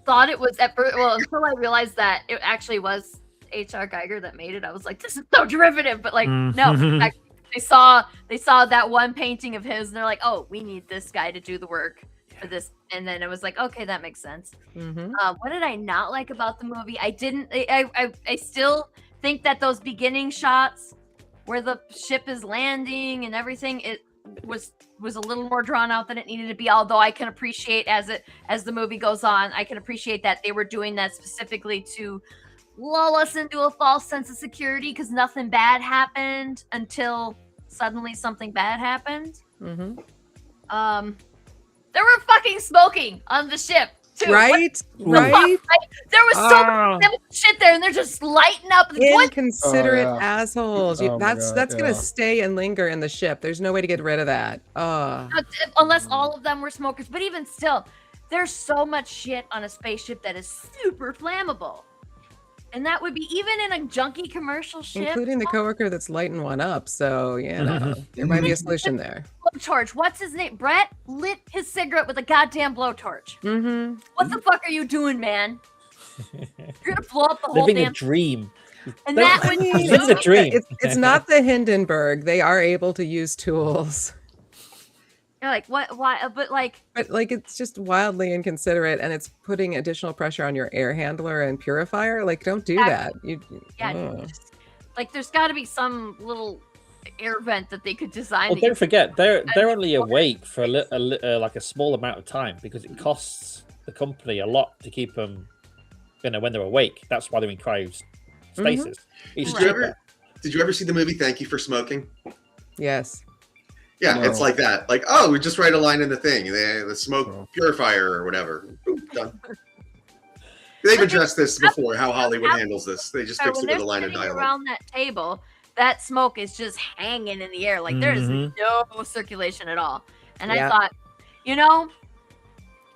thought it was at first, well, until I realized that it actually was H.R. Geiger that made it. I was like, this is so derivative, but like, no, Mhm. actually, they saw that one painting of his and they're like, oh, we need this guy to do the work for this. And then it was like, okay, that makes sense. Mm-hmm. What did I not like about the movie? I still think that those beginning shots where the ship is landing and everything, it was a little more drawn out than it needed to be. Although I can appreciate as the movie goes on, I can appreciate that they were doing that specifically to lull us into a false sense of security because nothing bad happened until suddenly something bad happened. Mm-hmm. They were fucking smoking on the ship. too. Right? What the fuck, Right? There was so Ah. much shit there, and they're just lighting up. What? Inconsiderate Oh, yeah. assholes. Oh my That's God, gonna yeah. stay and linger in the ship. There's no way to get rid of that. Unless all of them were smokers, but even still, there's so much shit on a spaceship that is super flammable, and that would be even in a junky commercial ship. Including the coworker that's lighting one up. So, there might be a solution there. Blowtorch. What's his name? Brett lit his cigarette with a goddamn blowtorch. Mm-hmm. What the fuck are you doing, man? You're gonna blow up the whole Living a damn. dream. And Don't- that would He's living a dream. It's not the Hindenburg. They are able to use tools. You're like, what? Why? But like, But like it's just wildly inconsiderate and it's putting additional pressure on your air handler and purifier. Like don't do that. yeah, Ugh. like there's got to be some little air vent that they could design. Well, that you don't forget they're only awake for like a small amount of time because it costs the company a lot to keep them, when they're awake. That's why they're in cryostasis. It's Did you ever see the movie Thank You for Smoking? Yes. Yeah, No. it's like that. Like, oh, we just write a line in the thing, the smoke Oh. purifier or whatever. Boom, done. They've addressed this before, how Hollywood handles this. They just So fix when it with they're a line of sitting dialogue. around that table, that smoke is just hanging in the air. Like there is Mhm. no circulation at all. And I Yeah. thought,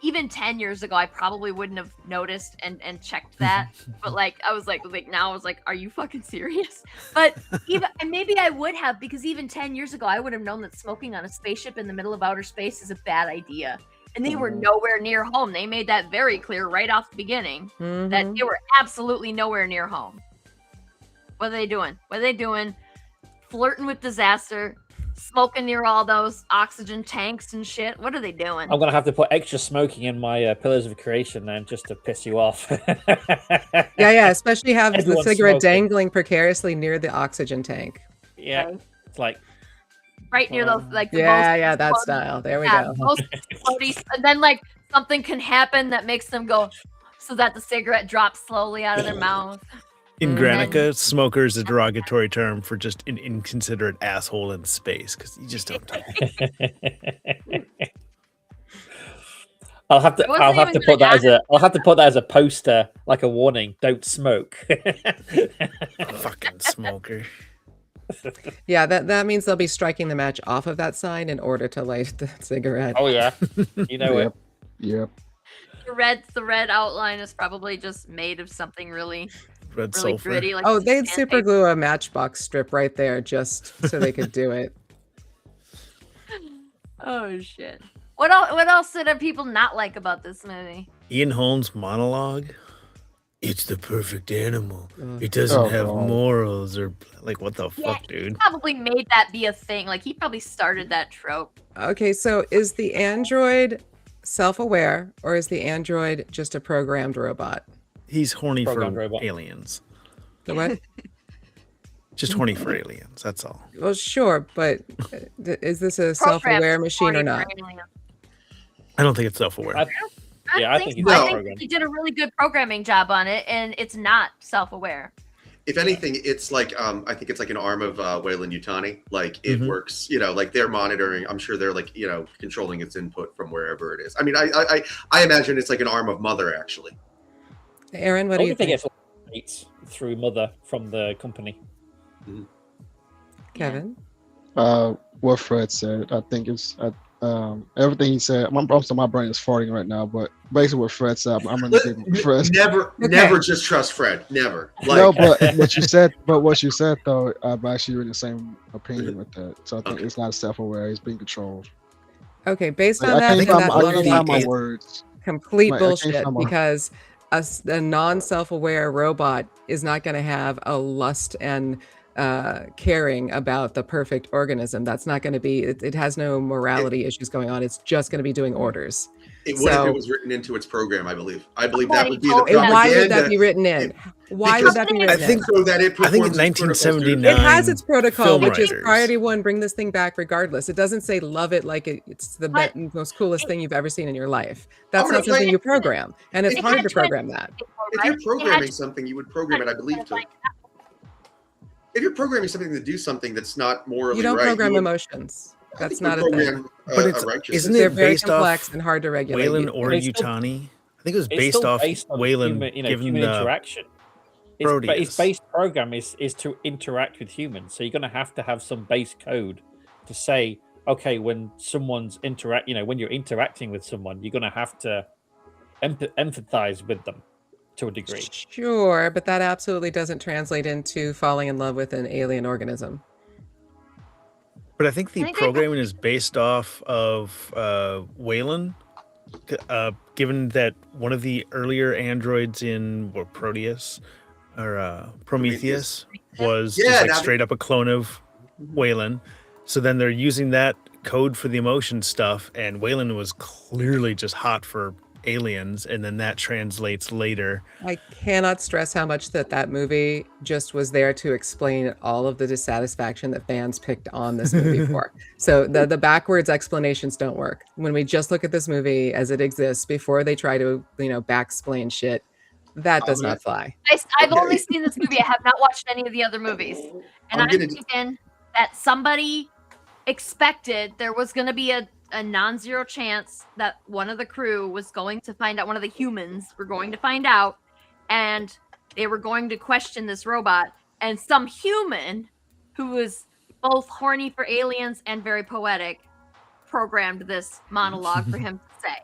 even 10 years ago, I probably wouldn't have noticed and checked that. But like, I was like, now I was like, are you fucking serious? But even, and maybe I would have, because even 10 years ago, I would have known that smoking on a spaceship in the middle of outer space is a bad idea. And they were nowhere near home. They made that very clear right off the beginning that Mhm. they were absolutely nowhere near home. What are they doing? What are they doing? Flirting with disaster, smoking near all those oxygen tanks and shit. What are they doing? I'm gonna have to put extra smoking in my Pillars of Creation then, just to piss you off. Yeah, especially have the Everyone's cigarette smoking. dangling precariously near the oxygen tank. Yeah, Okay. it's like Right near those, like the Yeah, most that exploding- style. There we yeah, go. most exploding- and then like something can happen that makes them go, so that the cigarette drops slowly out of their mouth. In Mhm. Granica, smoker is a derogatory term for just an inconsiderate asshole in space because you just don't talk. I'll have to I wasn't even put gonna that as a poster, like a warning. Don't smoke. Fucking smoker. Yeah, that means they'll be striking the match off of that sign in order to light the cigarette. Oh yeah, you know it. Yep. The red outline is probably just made of something really, Red really sulfur. gritty. Like Oh, they'd sandpaper. super glue a matchbox strip right there just so they could do it. Oh shit! What else? What else did people not like about this movie? Ian Holmes' monologue. It's the perfect animal. Ugh. It doesn't Oh, have God. morals or like what the Yeah, fuck, dude. Probably made that be a thing. Like he probably started that trope. Okay, so is the android self-aware or is the android just a programmed robot? He's horny for Programmed robot. aliens. The what? Just horny for aliens. That's all. Well, sure, but is this a Programmed self-aware machine or for not? aliens. I don't think it's self-aware. Yeah, I think so. it's I not think programmed. he did a really good programming job on it, and it's not self-aware. If anything, it's like I think it's like an arm of Wayland Yutani. Like it Mhm. works, like they're monitoring. I'm sure they're like controlling its input from wherever it is. I mean, I imagine it's like an arm of Mother actually. Aaron, what I do you wonder if think? it gets through Mother from the company. Kevin? What Fred said. I think it's everything he said. Also, my brain is farting right now, but basically what Fred said, I'm gonna give him Fred. Never just trust Fred. Never. No, Like, but what you said though, I'm actually in the same opinion with that. So I think Okay. it's not self-aware; he's being controlled. Okay, based Like, on that, I then can't that find, I can't monologue find my is words. complete Like, I can't bullshit find my- because a non-self-aware robot is not going to have a lust and caring about the perfect organism. That's not going to be. It has no morality issues going on. It's just going to be doing orders. it would if so- it was written into its program. I believe that Somebody would be the told me And that. why would that propaganda. be written in? Why would that be because- written I think- in? so that it I think in performs its protocols through- 1979 It has its protocol, film which is writers. priority one, bring this thing back regardless. It doesn't say love it like it's the But- most coolest thing you've ever seen in your life. That's I'm not gonna something play- you program, and it's It hard had to to- program that. If you're programming something, you would program it, I believe, to. If you're programming something to do something that's not morally You don't right, program would- emotions. I That's think you not a thing. program But a it's- righteous. isn't They're it very based complex off and hard to regulate. Wayland or They still- Yutani? I think it was It's based still off based on Wayland human given the interaction. Its Proteus. base program is to interact with humans. So you're going to have some base code to say, okay, when someone's when you're interacting with someone, you're going to have to empathize with them to a degree. Sure, but that absolutely doesn't translate into falling in love with an alien organism. But I think the I think they- programming is based off of Wayland, given that one of the earlier androids in Proteus or Prometheus was Yeah, just now that- straight up a clone of Wayland. So then they're using that code for the emotion stuff, and Wayland was clearly just hot for aliens, and then that translates later. I cannot stress how much that movie just was there to explain all of the dissatisfaction that fans picked on this movie for. So the backwards explanations don't work. When we just look at this movie as it exists before they try to, back-explain shit, that does not fly. I've only seen this movie. I have not watched any of the other movies. And I'm thinking that somebody expected there was going to be a non-zero chance that one of the crew was going to find out, one of the humans were going to find out, and they were going to question this robot, and some human who was both horny for aliens and very poetic programmed this monologue for him to say.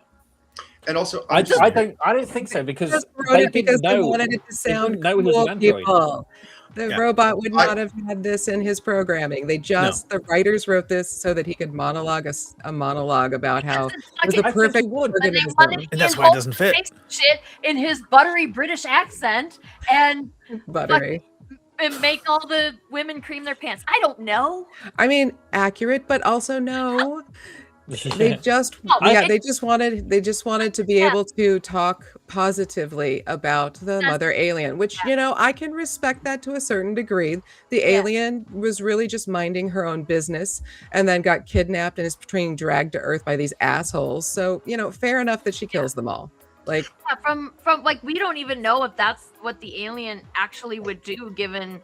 And also, I don't think so, because they didn't know. They wanted it to sound know it was cool, an android. people. The robot would not have had this in his programming. The writers wrote this so that he could monologue a monologue about how it was the perfect organism. And that's why it doesn't fit. Shit in his buttery British accent and Buttery. and make all the women cream their pants. I don't know. I mean, accurate, but also no. They just wanted to be able to talk positively about the mother alien, which I can respect that to a certain degree. The alien was really just minding her own business and then got kidnapped and is being dragged to Earth by these assholes. So fair enough that she kills them all. Like from we don't even know if that's what the alien actually would do given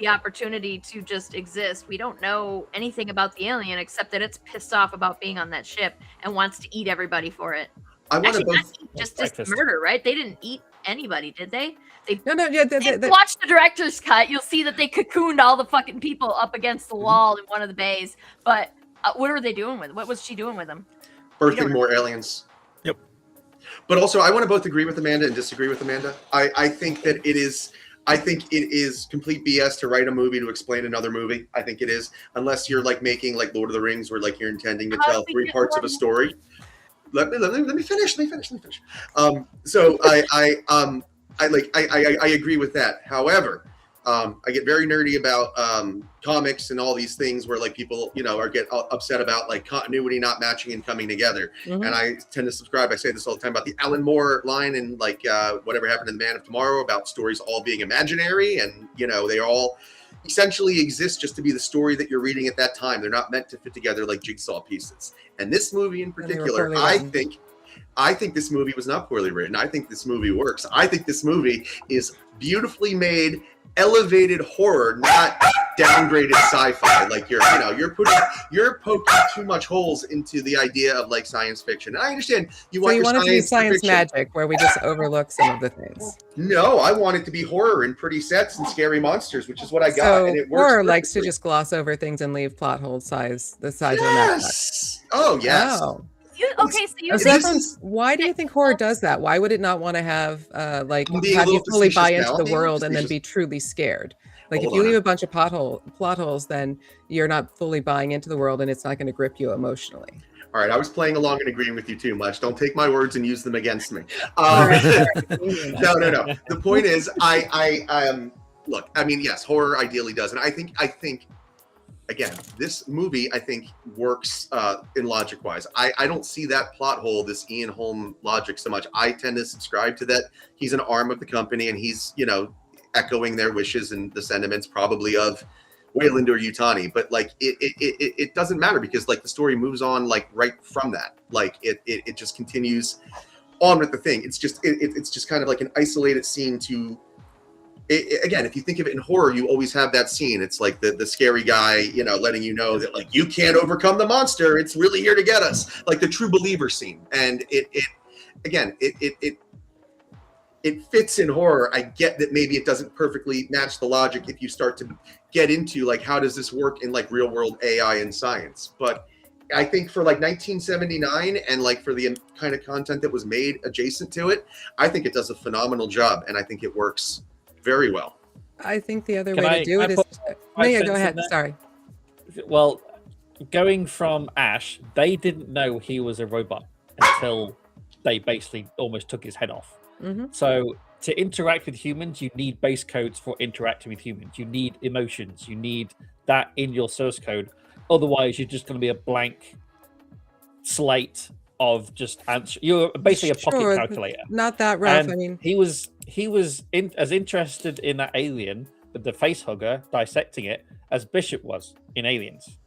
the opportunity to just exist. We don't know anything about the alien except that it's pissed off about being on that ship and wants to eat everybody for it. Actually, just murder, right? They didn't eat anybody, did they? If you they watch the director's cut, you'll see that they cocooned all the fucking people up against the wall in one of the bays. But what were they doing with? What was she doing with them? Birthing more aliens. Yep. But also, I want to both agree with Amanda and disagree with Amanda. I think that it is. I think it is complete BS to write a movie to explain another movie. I think it is, unless you're making like Lord of the Rings, where like you're intending to tell three parts of a story. Let me finish. So I agree with that. However, I get very nerdy about comics and all these things where like people get upset about like continuity not matching and coming together. Mhm. And I tend to subscribe. I say this all the time about the Alan Moore line and like whatever happened in The Man of Tomorrow about stories all being imaginary, and they all essentially exist just to be the story that you're reading at that time. They're not meant to fit together like jigsaw pieces. And this movie in particular, I think this movie was not poorly written. I think this movie works. I think this movie is beautifully made, elevated horror, not downgraded sci-fi. Like you're poking too much holes into the idea of like science fiction. And I understand you want it to be science fiction. magic where we just overlook some of the things. No, I want it to be horror and pretty sets and scary monsters, which is what I got. So and it works horror likes to perfectly. just gloss over things and leave plot holes the size of a map. Yes. Oh yes. Oh. Why do you think horror does that? Why would it not want to have I'm being a have you little fully buy facetious into now. the I'm being world and then facetious. be truly scared? Like Hold if you on. leave a bunch of plot holes, then you're not fully buying into the world and it's not going to grip you emotionally. All right, I was playing along and agreeing with you too much. Don't take my words and use them against me. All right. No. The point is, look. I mean, yes, horror ideally does, and I think, again, this movie I think works in logic wise. I don't see that plot hole, this Ian Holm logic so much. I tend to subscribe to that. He's an arm of the company, and he's echoing their wishes and the sentiments probably of Wayland or Yutani, but like it doesn't matter because like the story moves on like right from that. Like it just continues on with the thing. It's just kind of like an isolated scene to. Again, if you think of it in horror, you always have that scene. It's like the scary guy, letting you know that like you can't overcome the monster. It's really here to get us. Like the true believer scene, and it it fits in horror. I get that maybe it doesn't perfectly match the logic if you start to get into like how does this work in like real world AI and science. But I think for like 1979 and like for the kind of content that was made adjacent to it, I think it does a phenomenal job, and I think it works very well. I think the other Can way I- to do can it I is. put No, five yeah, cents go in ahead. there? Sorry. Well, going from Ash, they didn't know he was a robot until they basically almost took his head off. Hmm. So to interact with humans, you need base codes for interacting with humans. You need emotions. You need that in your source code. Otherwise, you're just going to be a blank slate of just answer. You're basically a pocket Sure, calculator. Not that rough. And I mean, he was as interested in that alien with the face hugger dissecting it as Bishop was in Aliens.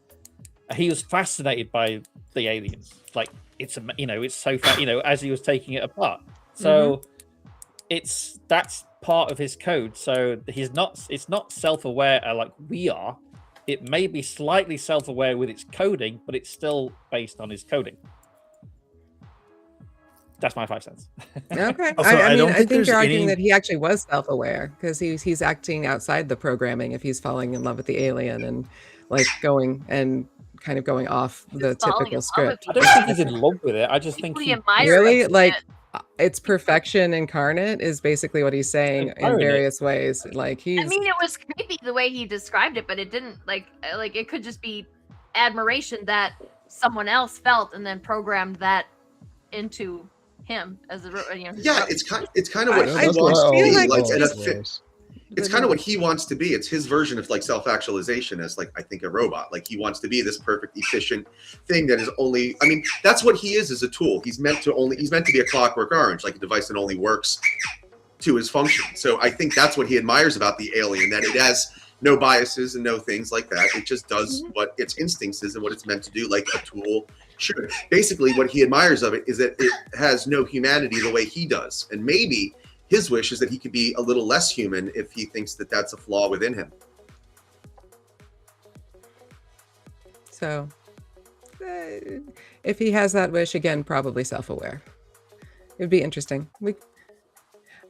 He was fascinated by the aliens. Like it's so as he was taking it apart. So that's part of his code. So it's not self-aware like we are. It may be slightly self-aware with its coding, but it's still based on his coding. That's my 5 cents. okay. Also, I I mean, don't I think think you're there's arguing any- that he actually was self-aware because he's acting outside the programming if he's falling in love with the alien and like going and kind of going off the Falling in typical love script. I don't think he's in love with it. I just think Deeply he admire Really? it. Like it's perfection incarnate is basically what he's saying in Incarnate. various ways. Like he's I mean, it was creepy the way he described it, but it didn't like it could just be admiration that someone else felt and then programmed that into him as a his Yeah, robot. it's kind of what I he just wants to feel be. like Like, it's and a just- fit, it's kind of what he wants to be. It's his version of like self-actualization as like I think a robot. Like he wants to be this perfect, efficient thing that is only. I mean, that's what he is as a tool. He's meant to be a Clockwork Orange, like a device that only works to his function. So I think that's what he admires about the alien, that it has no biases and no things like that. It just does what its instincts is and what it's meant to do, like a tool should. Basically, what he admires of it is that it has no humanity the way he does, and maybe his wish is that he could be a little less human if he thinks that that's a flaw within him. so if he has that wish again, probably self-aware. It'd be interesting.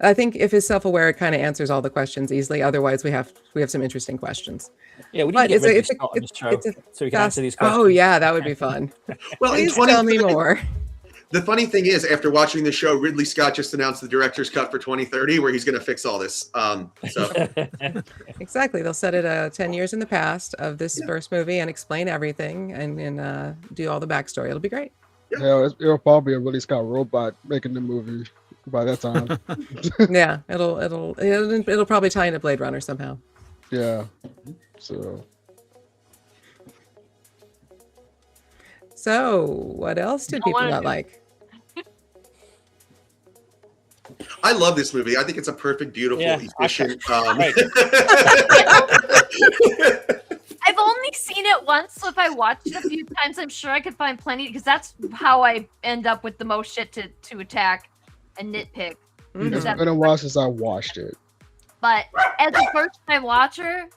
I think if he's self-aware, it kind of answers all the questions easily. Otherwise, we have some interesting questions. Yeah, we need But to get Ridley it's a- Scott on the show it's a so we can answer these Oh questions. yeah, that would be fun. Well, in Please tell me 2030 more. The funny thing is, after watching the show, Ridley Scott just announced the director's cut for 2030, where he's going to fix all this. So Exactly. They'll set it 10 years in the past of this first movie and explain everything and do all the backstory. It'll be great. Yeah, it'll probably be a Ridley Scott robot making the movie by that time. Yeah, it'll probably tie into Blade Runner somehow. Yeah. So So, what else did I people wanna not do- like? I love this movie. I think it's a perfect, beautiful, Yeah, efficient. Right. I've only seen it once, so if I watched it a few times, I'm sure I could find plenty because that's how I end up with the most shit to attack and nitpick. Mhm. it's that- been a while since I watched it. But as a first time watcher,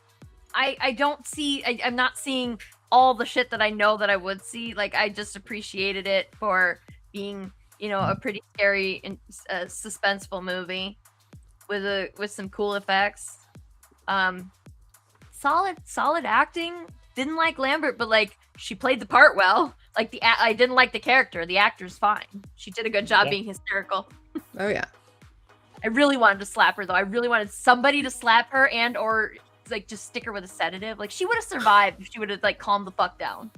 I don't see I'm not seeing all the shit that I know that I would see. Like I just appreciated it for being, a pretty scary and suspenseful movie with some cool effects. Solid acting. Didn't like Lambert, but like she played the part well. Like I didn't like the character. The actor's fine. She did a good job Yeah. being hysterical. Oh yeah. I really wanted to slap her though. I really wanted somebody to slap her or like just stick her with a sedative. Like she would have survived if she would have like calmed the fuck down.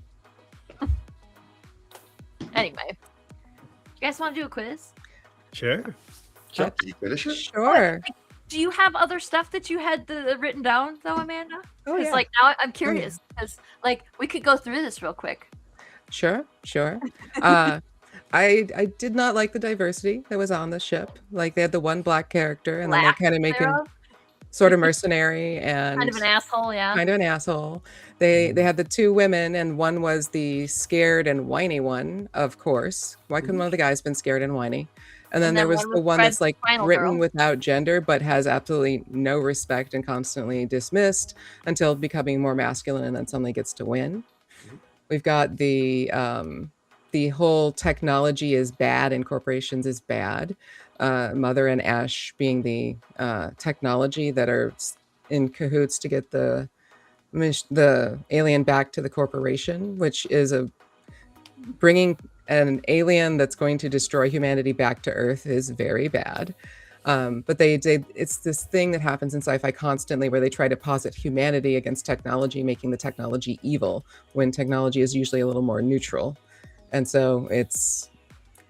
Anyway, you guys want to do a quiz? Sure. Did you finish it? Sure. Do you have other stuff that you had written down though, Amanda? Oh Because yeah. like now I'm curious because like we could go through this real quick. Sure. I did not like the diversity that was on the ship. Like they had the one black character and then Lack they're kind of making thereof. sort of mercenary and Kind of an asshole, yeah. kind of an asshole. They had the two women and one was the scared and whiny one, of course. Why couldn't one of the guys been scared and whiny? And then And there then was one the was one Fred that's like Final written Girl. without gender but has absolutely no respect and constantly dismissed until becoming more masculine and then suddenly gets to win. We've got the whole technology is bad and corporations is bad. Mother and Ash being the technology that are in cahoots to get the alien back to the corporation, which is bringing an alien that's going to destroy humanity back to Earth is very bad. But it's this thing that happens in sci-fi constantly where they try to posit humanity against technology, making the technology evil when technology is usually a little more neutral. And so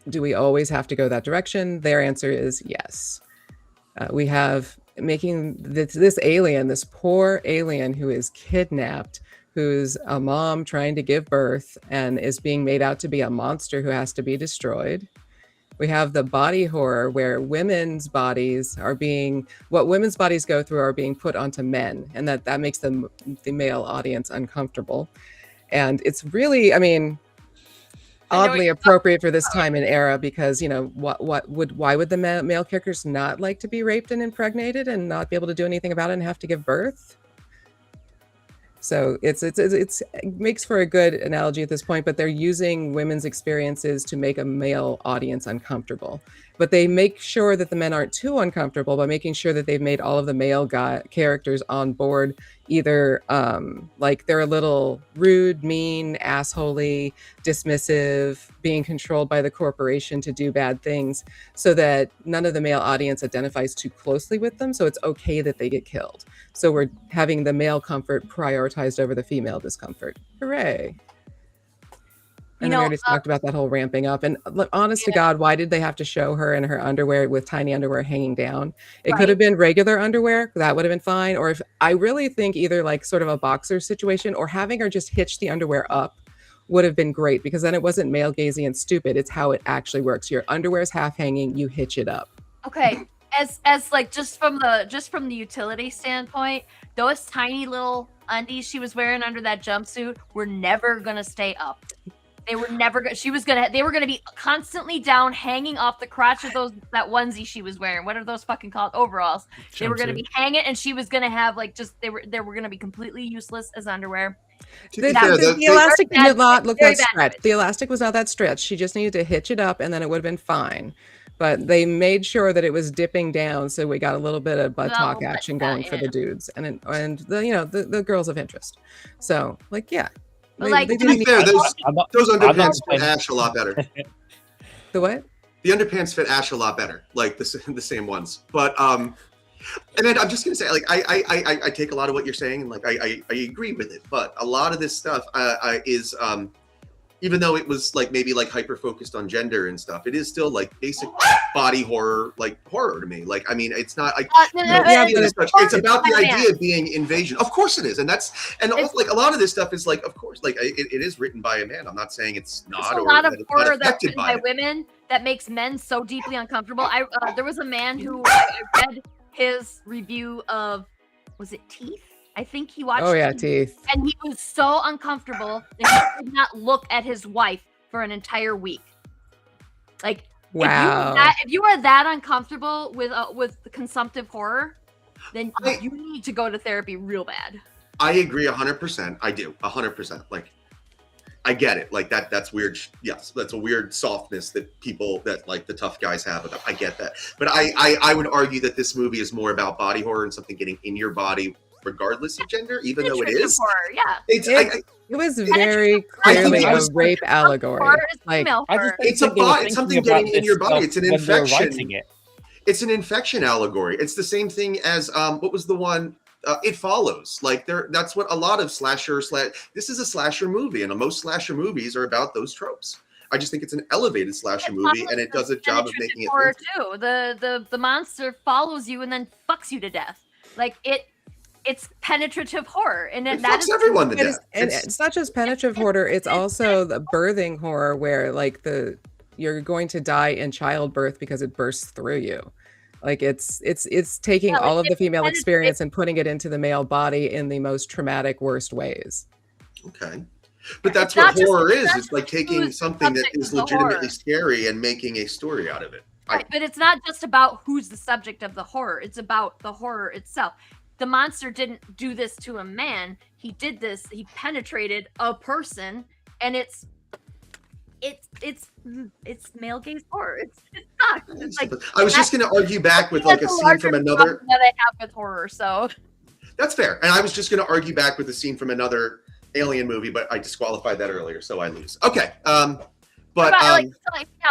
do we always have to go that direction? Their answer is yes. We have making this alien, this poor alien who is kidnapped, who's a mom trying to give birth and is being made out to be a monster who has to be destroyed. We have the body horror where women's bodies what women's bodies go through are being put onto men, and that makes the male audience uncomfortable. And it's really, I mean, oddly appropriate for this time and era because, you know, why would the male characters not like to be raped and impregnated and not be able to do anything about it and have to give birth? So it makes for a good analogy at this point, but they're using women's experiences to make a male audience uncomfortable. But they make sure that the men aren't too uncomfortable by making sure that they've made all of the male characters on board, either like they're a little rude, mean, assholey, dismissive, being controlled by the corporation to do bad things, so that none of the male audience identifies too closely with them. So it's okay that they get killed. So we're having the male comfort prioritized over the female discomfort. Hooray. And then we already talked about that whole ramping up. And honest to God, why did they have to show her in her underwear with tiny underwear hanging down? It could have been regular underwear. That would have been fine. Or if I really think either like sort of a boxer situation or having her just hitch the underwear up would have been great, because then it wasn't male gazing and stupid. It's how it actually works. Your underwear is half hanging. You hitch it up. Okay. As like just from the utility standpoint, those tiny little undies she was wearing under that jumpsuit were never gonna stay up. They were never they were gonna be constantly down, hanging off the crotch of that onesie she was wearing. What are those fucking called? Overalls. They were gonna be hanging, and she was gonna have like they were gonna be completely useless as underwear. The elastic did not look that stretched. The elastic was not that stretched. She just needed to hitch it up, and then it would have been fine. But they made sure that it was dipping down, so we got a little bit of buttock action going for the dudes and the girls of interest. So like, yeah. Those underpants fit Ash a lot better. The what? The underpants fit Ash a lot better, like the same ones. But and then I'm just gonna say, like, I take a lot of what you're saying, and like I agree with it. But a lot of this stuff is even though it was like maybe like hyper focused on gender and stuff, it is still like basic body horror, like horror to me. Like, I mean, it's not like it's about the idea of being invasion. Of course it is, and also, like a lot of this stuff is like, of course, like it is written by a man. I'm not saying it's not. There's a lot of horror that's written by women that makes men so deeply uncomfortable. There was a man who I read his review of, was it Teeth? I think he watched Teeth. And he was so uncomfortable that he could not look at his wife for an entire week. Like, wow. If you are that uncomfortable with consumptive horror, then you need to go to therapy real bad. I agree 100%. I do 100%. Like, I get it. Like that's weird. Yes, that's a weird softness that like the tough guys have. I get that. But I would argue that this movie is more about body horror and something getting in your body, regardless of gender, even though it is. Horror, yeah. It was very clearly a rape allegory. Like, it's something getting in your body. It's an infection. It's an infection allegory. It's the same thing as what was the one? It Follows. Like that's what a lot of this is a slasher movie, and most slasher movies are about those tropes. I just think it's an elevated slasher movie, and it does a job of making it horror too. The monster follows you and then fucks you to death. Like it's penetrative horror, and it fucks everyone to death. And it's not just penetrative horror; it's also the birthing horror, where like you're going to die in childbirth because it bursts through you. Like it's taking all of the female experience and putting it into the male body in the most traumatic, worst ways. Okay. But that's what horror is. It's like taking something that is legitimately scary and making a story out of it. Right, but it's not just about who's the subject of the horror. It's about the horror itself. The monster didn't do this to a man. He penetrated a person, and it's it's male gaze horror. It sucks. It's like I was just going to argue back with like a that's scene larger from another. problem that I have with horror. So That's fair. And I was just going to argue back with a scene from another Alien movie, but I disqualified that earlier, so I lose. Okay. But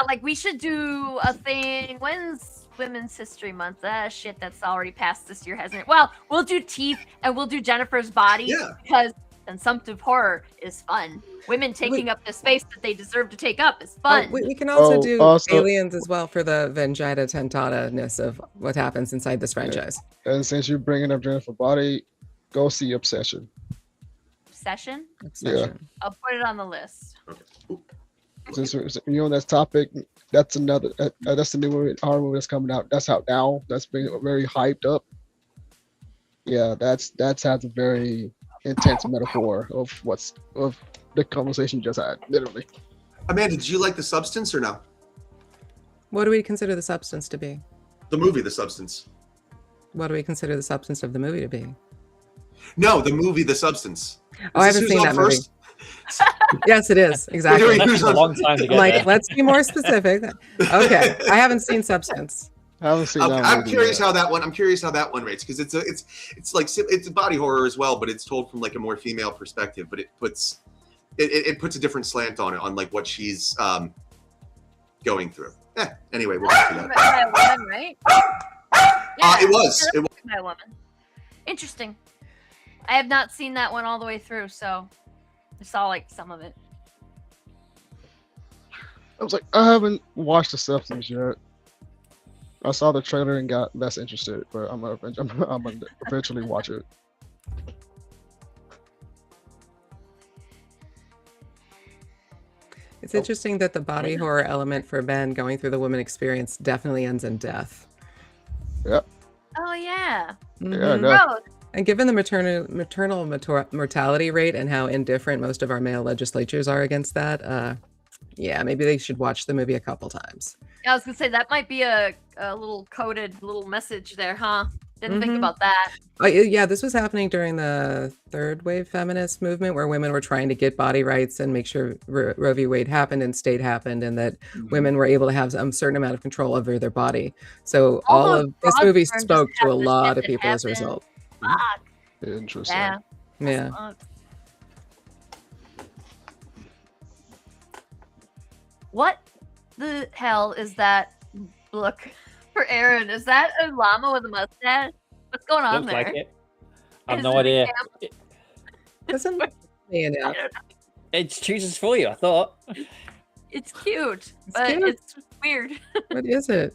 like we should do a thing. When's Women's History Month? Shit, that's already passed this year, hasn't it? Well, we'll do teeth and we'll do Jennifer's body because consumptive horror is fun. Women taking up the space that they deserve to take up is fun. We can also do aliens as well for the Vengita Tentata-ness of what happens inside this franchise. And since you're bringing up Jennifer Body, go see Obsession. Obsession? Yeah. I'll put it on the list. Okay. Since you're on that topic, that's another. That's the new movie, horror movie that's coming out. That's out now. That's been very hyped up. Yeah, that's has a very intense metaphor of the conversation you just had, literally. Amanda, did you like The Substance or no? What do we consider The Substance to be? The movie, The Substance. What do we consider the substance of the movie to be? No, the movie, The Substance. Oh, I haven't seen that movie. Yes, it is. Exactly. It's a long time to get Like, there. let's be more specific. Okay, I haven't seen Substance. I haven't seen that. I'm movie curious yet. how that one. I'm curious how that one rates because it's a body horror as well, but it's told from like a more female perspective. But it puts a different slant on it, on like what she's going through. Anyway, we'll get to that. By a woman, right? It was. It was. By a woman. Interesting. I have not seen that one all the way through, so I saw like some of it. I was like, I haven't watched The Substance yet. I saw the trailer and got less interested, but I'm gonna eventually watch it. It's interesting that the body horror element for men going through the woman experience definitely ends in death. Oh yeah. Yeah, Mhm. no. Gross. And given the maternal mortality rate and how indifferent most of our male legislatures are against that, yeah, maybe they should watch the movie a couple times. I was gonna say that might be a little coded little message there, huh? Didn't think Mhm. about that. Oh, yeah, this was happening during the third wave feminist movement where women were trying to get body rights and make sure Roe v. Wade happened and state happened and that women were able to have a certain amount of control over their body. So all Almost of this broad movie term spoke just to a happened, lot of shit people as a happened. result. Fuck. Interesting. Yeah. Yeah. Fuck. What the hell is that look for Aaron? Is that a llama with a mustache? What's going on Looks there? like it. I have Is no it a idea. camp? Doesn't enough. It chooses for you, I thought. It's cute, It's but cute. it's weird. What is it?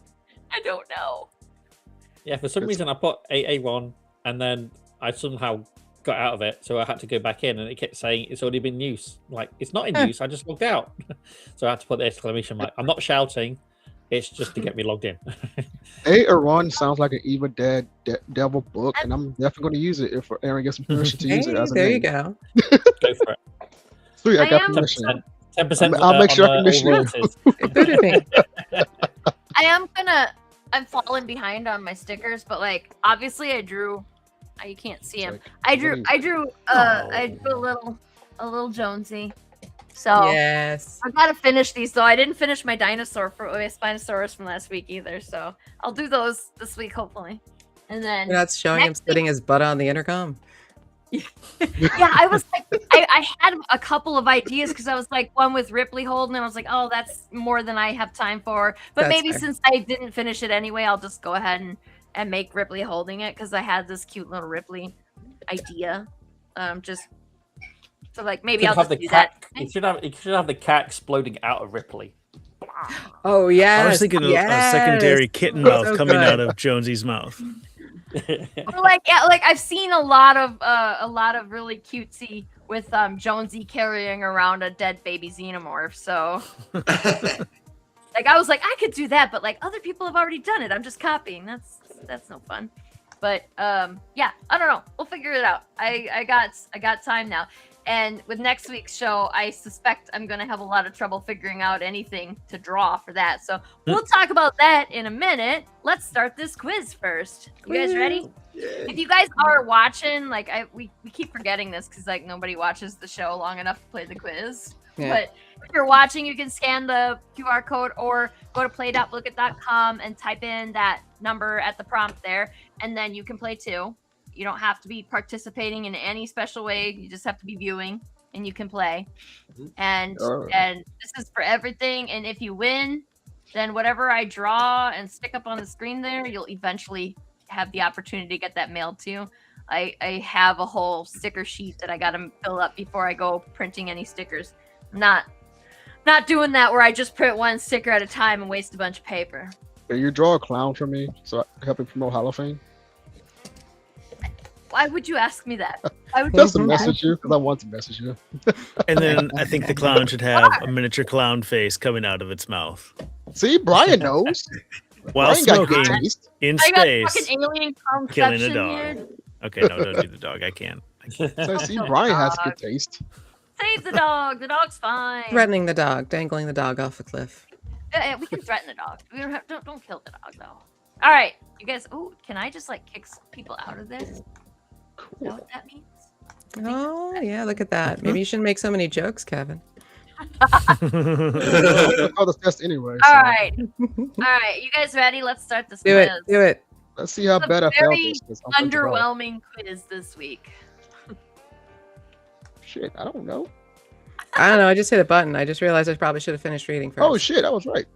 I don't know. Yeah, for some reason I put AA1 and then I somehow got out of it, so I had to go back in and it kept saying it's already been use. Like, it's not in use, I just logged out. So I had to put the exclamation mark. I'm not shouting, it's just to get me logged in. A or One sounds like an Evil Dead devil book, and I'm definitely going to use it if Aaron gets some permission to use it Hey, as a there you name. go. Go for it. Sweet, I I got am- permission. 10%. I'll make sure I on commission all you. royalties. It booted me. I'm falling behind on my stickers, but like obviously I drew. You can't see him. It's I drew a little Jonesy. So Yes. I gotta finish these though. I didn't finish my dinosaur for my Spinosaurus from last week either, so I'll do those this week hopefully. And then You're not showing him next sitting his butt on the intercom. yeah, I was like, I had a couple of ideas because I was like one with Ripley Holden, and I was like, oh, that's more than I have time for. But That's maybe fair. since I didn't finish it anyway, I'll just go ahead and make Ripley holding it because I had this cute little Ripley idea. Just so like maybe I'll have just the do that. cat. You should have the cat exploding out of Ripley. Oh yeah. I was thinking a secondary kitten So mouth coming good. out of Jonesy's mouth. Or like yeah, like I've seen a lot of really cutesy with Jonesy carrying around a dead baby xenomorph. So like I was like I could do that, but like other people have already done it. I'm just copying. That's no fun. But yeah, I don't know. We'll figure it out. I got time now. And with next week's show, I suspect I'm gonna have a lot of trouble figuring out anything to draw for that. So we'll talk about that in a minute. Let's start this quiz first. You guys ready? If you guys are watching, like we keep forgetting this because like nobody watches the show long enough to play the quiz. Yeah. But if you're watching, you can scan the QR code or go to play.lookit.com and type in that number at the prompt there, and then you can play too. You don't have to be participating in any special way. You just have to be viewing, and you can play. And this is for everything. And if you win, then whatever I draw and stick up on the screen there, you'll eventually have the opportunity to get that mailed to you. I have a whole sticker sheet that I got to fill up before I go printing any stickers. I'm not doing that where I just print one sticker at a time and waste a bunch of paper. Can you draw a clown for me so I can help you promote Hall of Fame? Why would you ask me that? Why would Just to you message you, because I want to message you. And then I think the clown should have a miniature clown face coming out of its mouth See, Brian knows. while Brian got good smoking taste. in I got space. fucking alien killing a conception dog. here. Okay, no, don't do the dog. I can't. So see, Brian has good taste. Save the dog. The dog's fine. Threatening the dog, dangling the dog off a cliff. Yeah, we can threaten the dog. We don't kill the dog though. All right, you guys. Oh, can I just like kick some people out of this? Is that Cool. what that means? Oh, yeah, look at that. Maybe you shouldn't make so many jokes, Kevin. Oh, the test anyway. All So right, all right. You guys ready? Let's start this Do it, quiz. do it. let's see how It's a bad I felt very this. 'cause I'm thinking, oh, Underwhelming quiz this week. shit, I don't know. I don't know. I just hit a button. I just realized I probably should have finished reading first. Oh shit, I was right.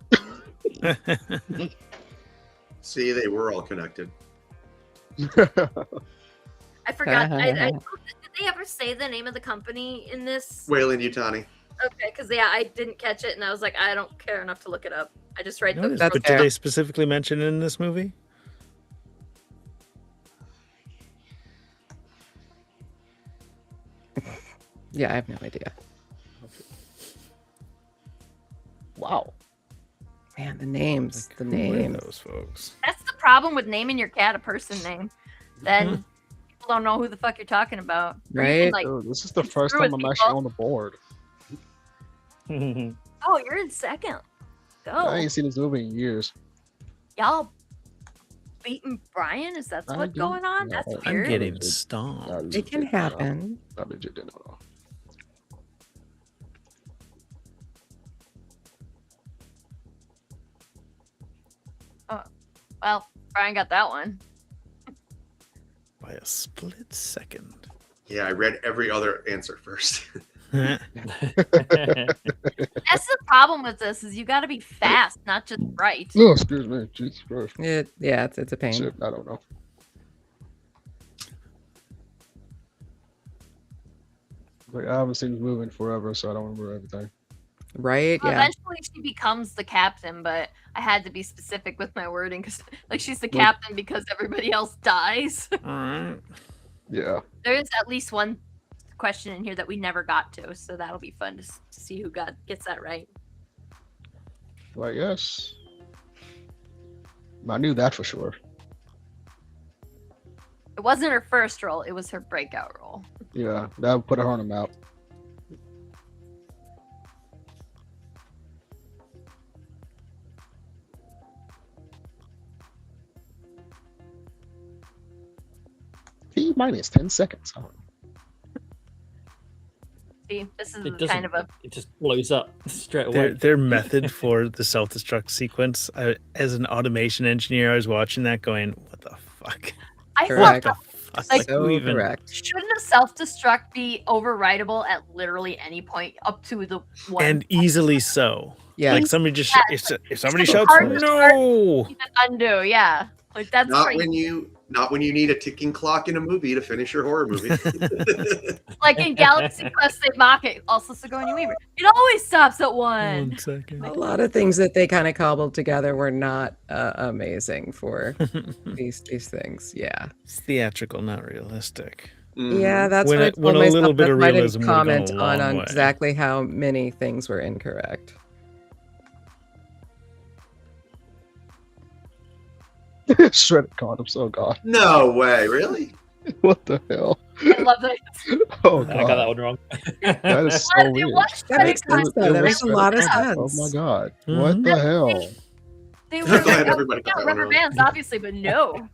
See, they were all connected. I forgot. Did they ever say the name of the company in this? Wayland Yutani. Okay, because I didn't catch it, and I was like, I don't care enough to look it up. I just write those. That's But fair. did they specifically mention it in this movie? Yeah, I have no idea. Wow. Man, the names. The Who were names. those folks? That's the problem with naming your cat a person name. Then people don't know who the fuck you're talking about. Or you can, Right? like, Dude, this is the screw first with time I'm people. actually on the board. oh, you're in second. I Go. ain't seen this movie in years. Y'all beating Brian? Is that I what's do. going on? No, That's I'm weird. getting Not stomped. legit, It can no. happen. Not legit, no. Well, Brian got that one. By a split second. Yeah, I read every other answer first. That's the problem with this is you got to be fast, not just right. Oh, excuse me. Jesus Christ. Yeah, it's a pain. Shit, I don't know. Like, I haven't seen this movie in forever, so I don't remember everything. Right? Well, Yeah. eventually she becomes the captain, but I had to be specific with my wording because, like, she's the Well- captain because everybody else dies. All right. Yeah. There is at least one question in here that we never got to, so that'll be fun to see who gets that right. Like, yes. I knew that for sure. It wasn't her first role; it was her breakout role. Yeah, that would put her on the map. T minus 10 seconds. Oh, See, this is It kind of a It just blows up straight away. Their method for the self-destruct sequence, as an automation engineer, I was watching that going, what the fuck? I Correct. thought Fuck, Like, So who even- correct. shouldn't a self-destruct be overridable at literally any point up to the one And easily so. Yeah. Like somebody just if somebody it's shouts, hard to no. even undo? Yeah, like that's not crazy. when you need a ticking clock in a movie to finish your horror movie. Like in Galaxy Quest, they mock it. Also, Sigourney Weaver. It always stops at one. 1 second. A lot of things that they kind of cobbled together were not amazing for these things. Yeah. It's theatrical, not realistic. Mhm. Yeah, that's When what I a- told when a myself. little bit That's of why I didn't realism would've gone a comment on long way. exactly how many things were incorrect. Shredded condoms. Oh god. No way, really? What the hell? I love that. Oh I got that god. one wrong. That is so It weird. was That makes shredded sense, though. That makes a shredded lot of condoms. sense. Oh my god. Mhm. What the hell? They I'm were glad everybody got that one rubber wrong. bands, obviously, but no. I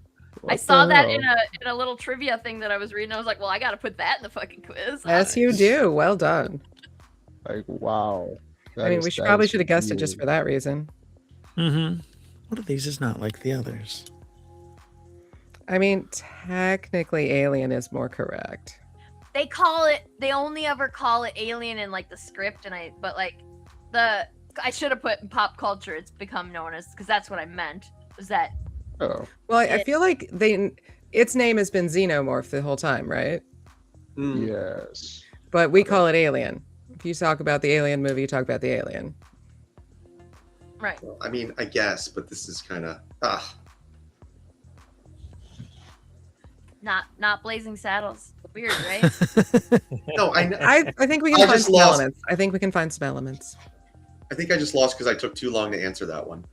What saw the that hell? in a little trivia thing that I was reading. I was like, well, I got to put that in the fucking quiz. Yes, you do. Well done. Like, wow. I mean, we probably should have guessed it just for that reason. Mm-hmm. One of these is not like the others. I mean, technically, Alien is more correct. They only ever call it Alien in like the script, but like I should have put in pop culture. It's become known as, because that's what I meant. Was that? Oh. Well, I feel like its name has been Xenomorph the whole time, right? Mm. Yes. But we call it Alien. If you talk about the Alien movie, you talk about the Alien. Right. I mean, I guess, but this is kind of Not Blazing Saddles. Weird, right? no. I think we can I find just some lost- elements. I think we can find some elements. I think I just lost because I took too long to answer that one.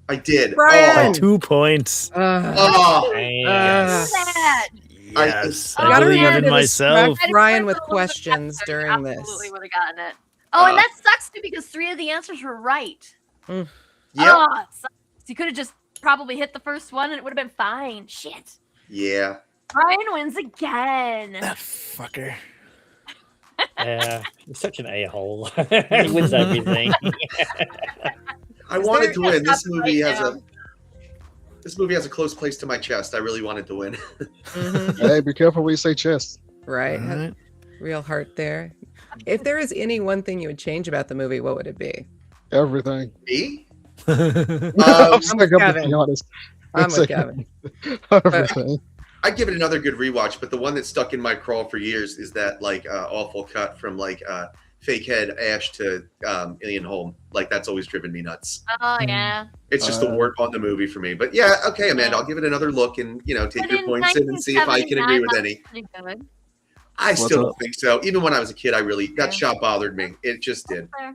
I did. Brian! By 2 points. Oh, Yes. That. Yes. I I gotta believe remember in to myself. distract Ryan with questions during this. Absolutely would have gotten it. Oh, and Uh, that sucks too because 3 of the answers were right. Mm. Yep. Oh, it sucks. You could have just probably hit the first one and it would have been fine. Shit. Yeah. Brian wins again. That fucker. Yeah, he's such an a-hole. He wins everything. I wanted to win. This Stop movie right has now. this movie has a close place to my chest. I really wanted to win. Mhm. Hey, be careful when you say chest. Right. All right. Real heart there. If there is any one thing you would change about the movie, what would it be? Everything. Me? I'm just like, I'm Kevin. being honest. I'm It's with like- Kevin. Everything. I'd give it another good rewatch, but the one that stuck in my craw for years is that like awful cut from like fake head Ash to Alien Home. Like that's always driven me nuts. Oh yeah. It's just the work on the movie for me. But yeah, okay, Amanda, I'll give it another look and take But your in points in and see if I can agree with 1979, any. Pretty good. I What's still up? don't think so. Even when I was a kid, that Yeah. shot bothered me. It just did. Fair.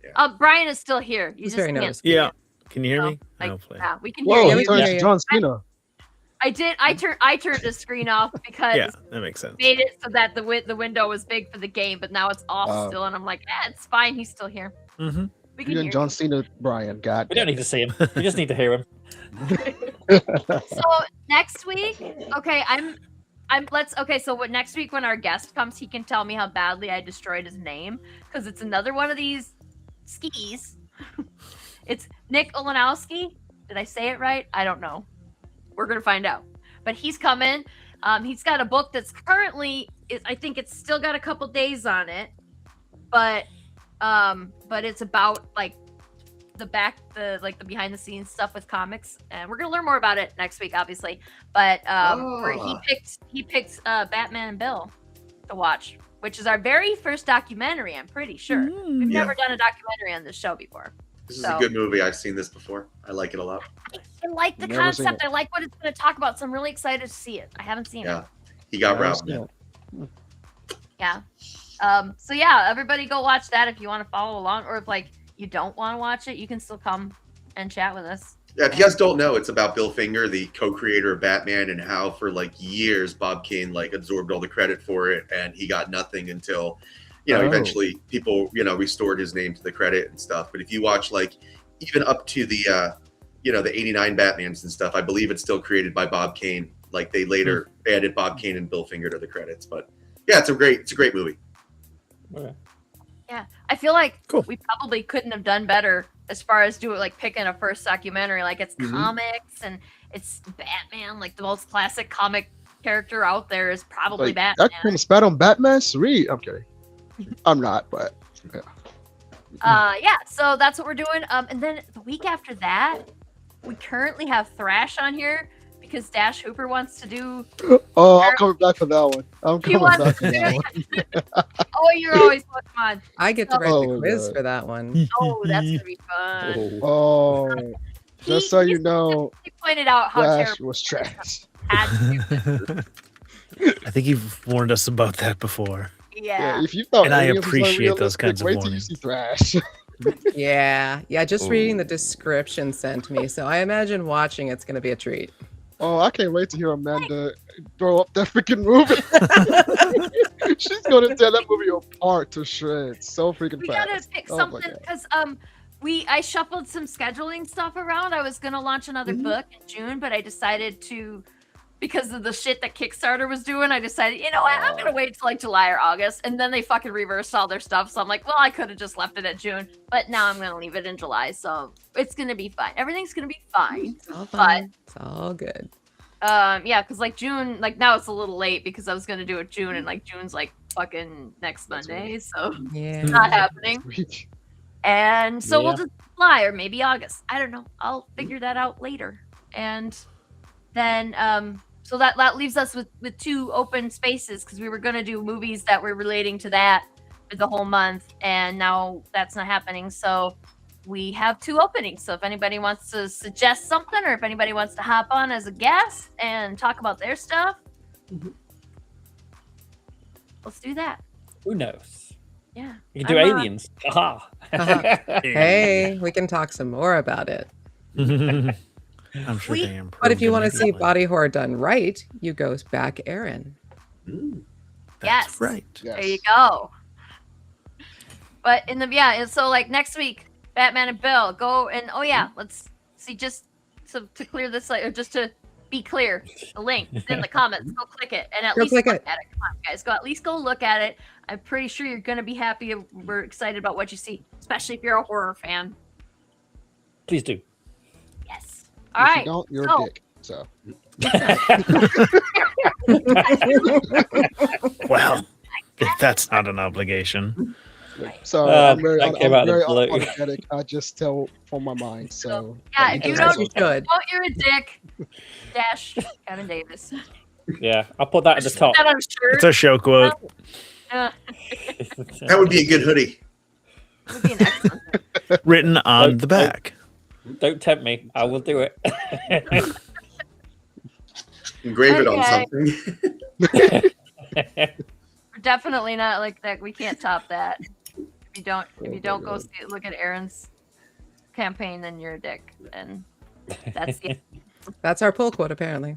Yeah. Brian is still here. You He's just very can't noticeable. see Yeah. it. Can you hear So, me? like, Hopefully. yeah, we can Whoa, hear yeah, he we you. can turned hear to you. John Cena. I did. I turned the screen off because Yeah, that makes sense. made it so that the window was big for the game, but now it's off Oh. still, and I'm like, it's fine. He's still here. Mm-hmm. We can You hear. and John Cena, Brian. God. We don't need to see him. We just need to hear him. So next week, okay, so what next week when our guest comes, he can tell me how badly I destroyed his name because it's another one of these skis. It's Nick Olenowski. Did I say it right? I don't know. We're gonna find out. But he's coming. He's got a book that's currently I think it's still got a couple days on it, but it's about like the behind the scenes stuff with comics, and we're gonna learn more about it next week, obviously. But where he picked Batman and Bill to watch, which is our very first documentary. I'm pretty sure we've Yeah. never done a documentary on this show before. This is So- a good movie. I've seen this before. I like it a lot. I like the Never seen concept. it. I like what it's going to talk about, so I'm really excited to see it. I haven't seen Yeah. it. He got Never robbed. seen it. Yeah. So yeah, everybody go watch that if you want to follow along, or if like you don't want to watch it, you can still come and chat with us. Yeah, if you guys don't know, it's about Bill Finger, the co-creator of Batman, and how for like years Bob Kane like absorbed all the credit for it, and he got nothing until, Oh. eventually people restored his name to the credit and stuff. But if you watch like even up to the the '89 Batmans and stuff, I believe it's still created by Bob Kane. Like they later added Bob Kane and Bill Finger to the credits, but yeah, it's a great movie. Okay. Yeah, I feel like Cool. we probably couldn't have done better as far as picking a first documentary. Like it's Mhm. comics and it's Batman, like the most classic comic character out there is probably Like, Batman. that kind of spat on Batman? Sweet. I'm kidding. I'm not, but Yeah, so that's what we're doing. And then the week after that, we currently have Thrash on here because Dash Hooper wants to do. oh, I'm coming back for that one. I'm He coming wants back to for do. that one. Oh, you're always welcome on. I get to write Oh the my quiz God. for that one. Oh, that's gonna be fun. Oh, just so you know, He pointed out how Flash terrible was trash. had to do this. I think you've warned us about that before. Yeah. Yeah, if you thought And I any of this was appreciate those unrealistic, kinds of wait till you warnings. see Thrash. Yeah. Just reading the description sent me. So I imagine watching it's going to be a treat. Oh, I can't wait to hear Amanda throw up that freaking movie. She's gonna tear that movie apart to shreds so freaking We fast. gotta pick Oh my something God. because I shuffled some scheduling stuff around. I was gonna launch another Mhm. book in June, but I decided to because of the shit that Kickstarter was doing, I decided, you know what, I'm gonna wait till like July or August, and then they fucking reversed all their stuff. So I'm like, well, I could have just left it at June, but now I'm gonna leave it in July, so it's gonna be fine. Everything's gonna be fine. It's all fine. It's all good. Yeah, because like June, like now it's a little late because I was gonna do it June, and like June's like fucking next Monday, so Yeah. it's not happening. Week. And so we'll Yeah. just July or maybe August. I don't know. I'll figure that out later. And then so that leaves us with 2 open spaces because we were gonna do movies that were relating to that for the whole month, and now that's not happening. So we have 2 openings. So if anybody wants to suggest something, or if anybody wants to hop on as a guest and talk about their stuff, let's do that. Who knows? Yeah. You can do I'm, aliens. Haha. Hey, we can talk some more about it. I'm sure We- they improved. But if you want to see immediately. body horror done right, you go back Aaron. That's Yes. right. Yes. There you go. But in the and so like next week, Batman and Bill go and let's see, just to clear this, like, or just to be clear, the link is in the comments. Go click it and at Go least click look it. at it. Come on, guys, go at least go look at it. I'm pretty sure you're gonna be happy. We're excited about what you see, especially if you're a horror fan. Please do. Yes. All If you right. don't, you're so- a dick. So Well, if that's not an obligation. so Uh, I'm very, I I'm came out of very the blue. unapologetic. I just tell from my mind. So Yeah, if you As don't, you should. you're a dick. Dash Kevin Davis. Yeah, I'll put that at the top. That on a shirt. It's a show quote. That would be a good hoodie. Would be an excellent thing. Written on the back. Don't tempt me. I will do it. Engrave it on Okay. something. We're definitely not like that. We can't top that. If you don't go see, look at Aaron's campaign, then you're a dick. And that's the That's our pull quote, apparently.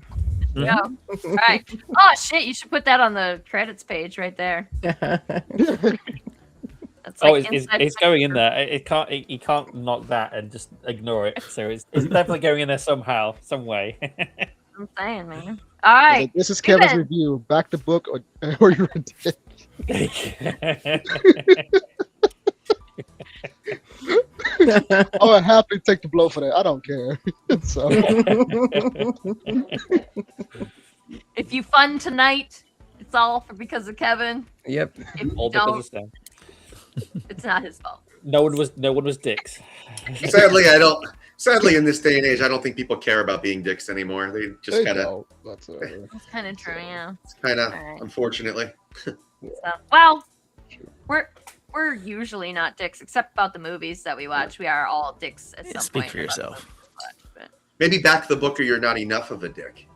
go. All right. Oh shit! You should put that on the credits page right there. That's Oh, like it's inside going in scoop. there. You can't knock that and just ignore it. So it's definitely going in there somehow, some way. I'm saying, man. All right. this is Kevin's Steven. review. Back the book or you're a dick. Oh, I happily take the blow for that. I don't care. So If you fun tonight, it's all because of Kevin. Yep. If you All because don't, of Stan. it's not his fault. No one was dicks. Sadly, in this day and age, I don't think people care about being dicks anymore. They there just you kind of, go. That's It's kind of true, yeah. Alright. unfortunately. So, well, we're usually not dicks, except about the movies that we watch. We are all dicks at some Speak point. for about the yourself. movies we watch, but- Maybe back the book or you're not enough of a dick.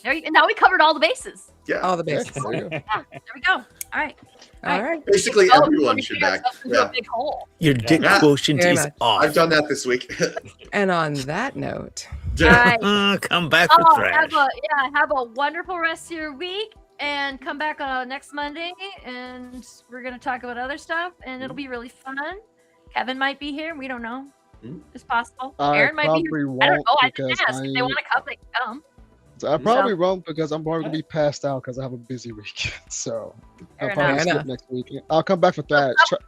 Now we covered all the bases. Yeah. All the Yeah, bases. there you go. Yeah, there we go. All right. All right. Basically, Oh, everyone we should dig back. ourselves into Yeah. a big hole. Your dick Yeah. quotient Very is much. off. I've done that this week. And on that note, All right. Come back for Oh, thrash. have a wonderful rest of your week, and come back next Monday, and we're gonna talk about other stuff, and it'll be really fun. Kevin might be here. We don't know. Mm. It's possible. I Aaron might be here. probably I don't won't know. I didn't because ask. If they want to come, they can come. I probably won't because I'm probably gonna be passed out because I have a busy week. So Fair I'll probably enough. skip next week. I'll come back for Thrash. But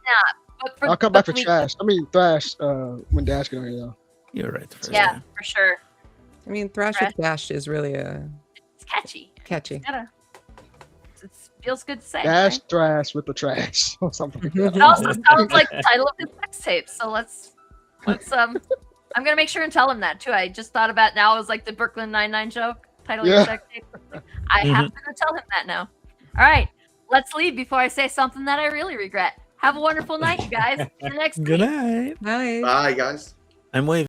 for, I'll come back but for Trash. I mean Thrash when Dash get on here. You're right. the first Yeah, time. for sure. I mean, Thrash with Dash is really It's catchy. catchy. It feels good to say. Dash right? Thrash with the trash or something like that. It also sounds like the title of his sex tape. So let's I'm gonna make sure and tell him that too. I just thought about now is like the Brooklyn Nine-Nine joke title of Yeah. your sex tape. I have to go tell him that now. All right, let's leave before I say something that I really regret. Have a wonderful night, you guys. See you next week. Good night. Bye. Bye, guys. I'm waving.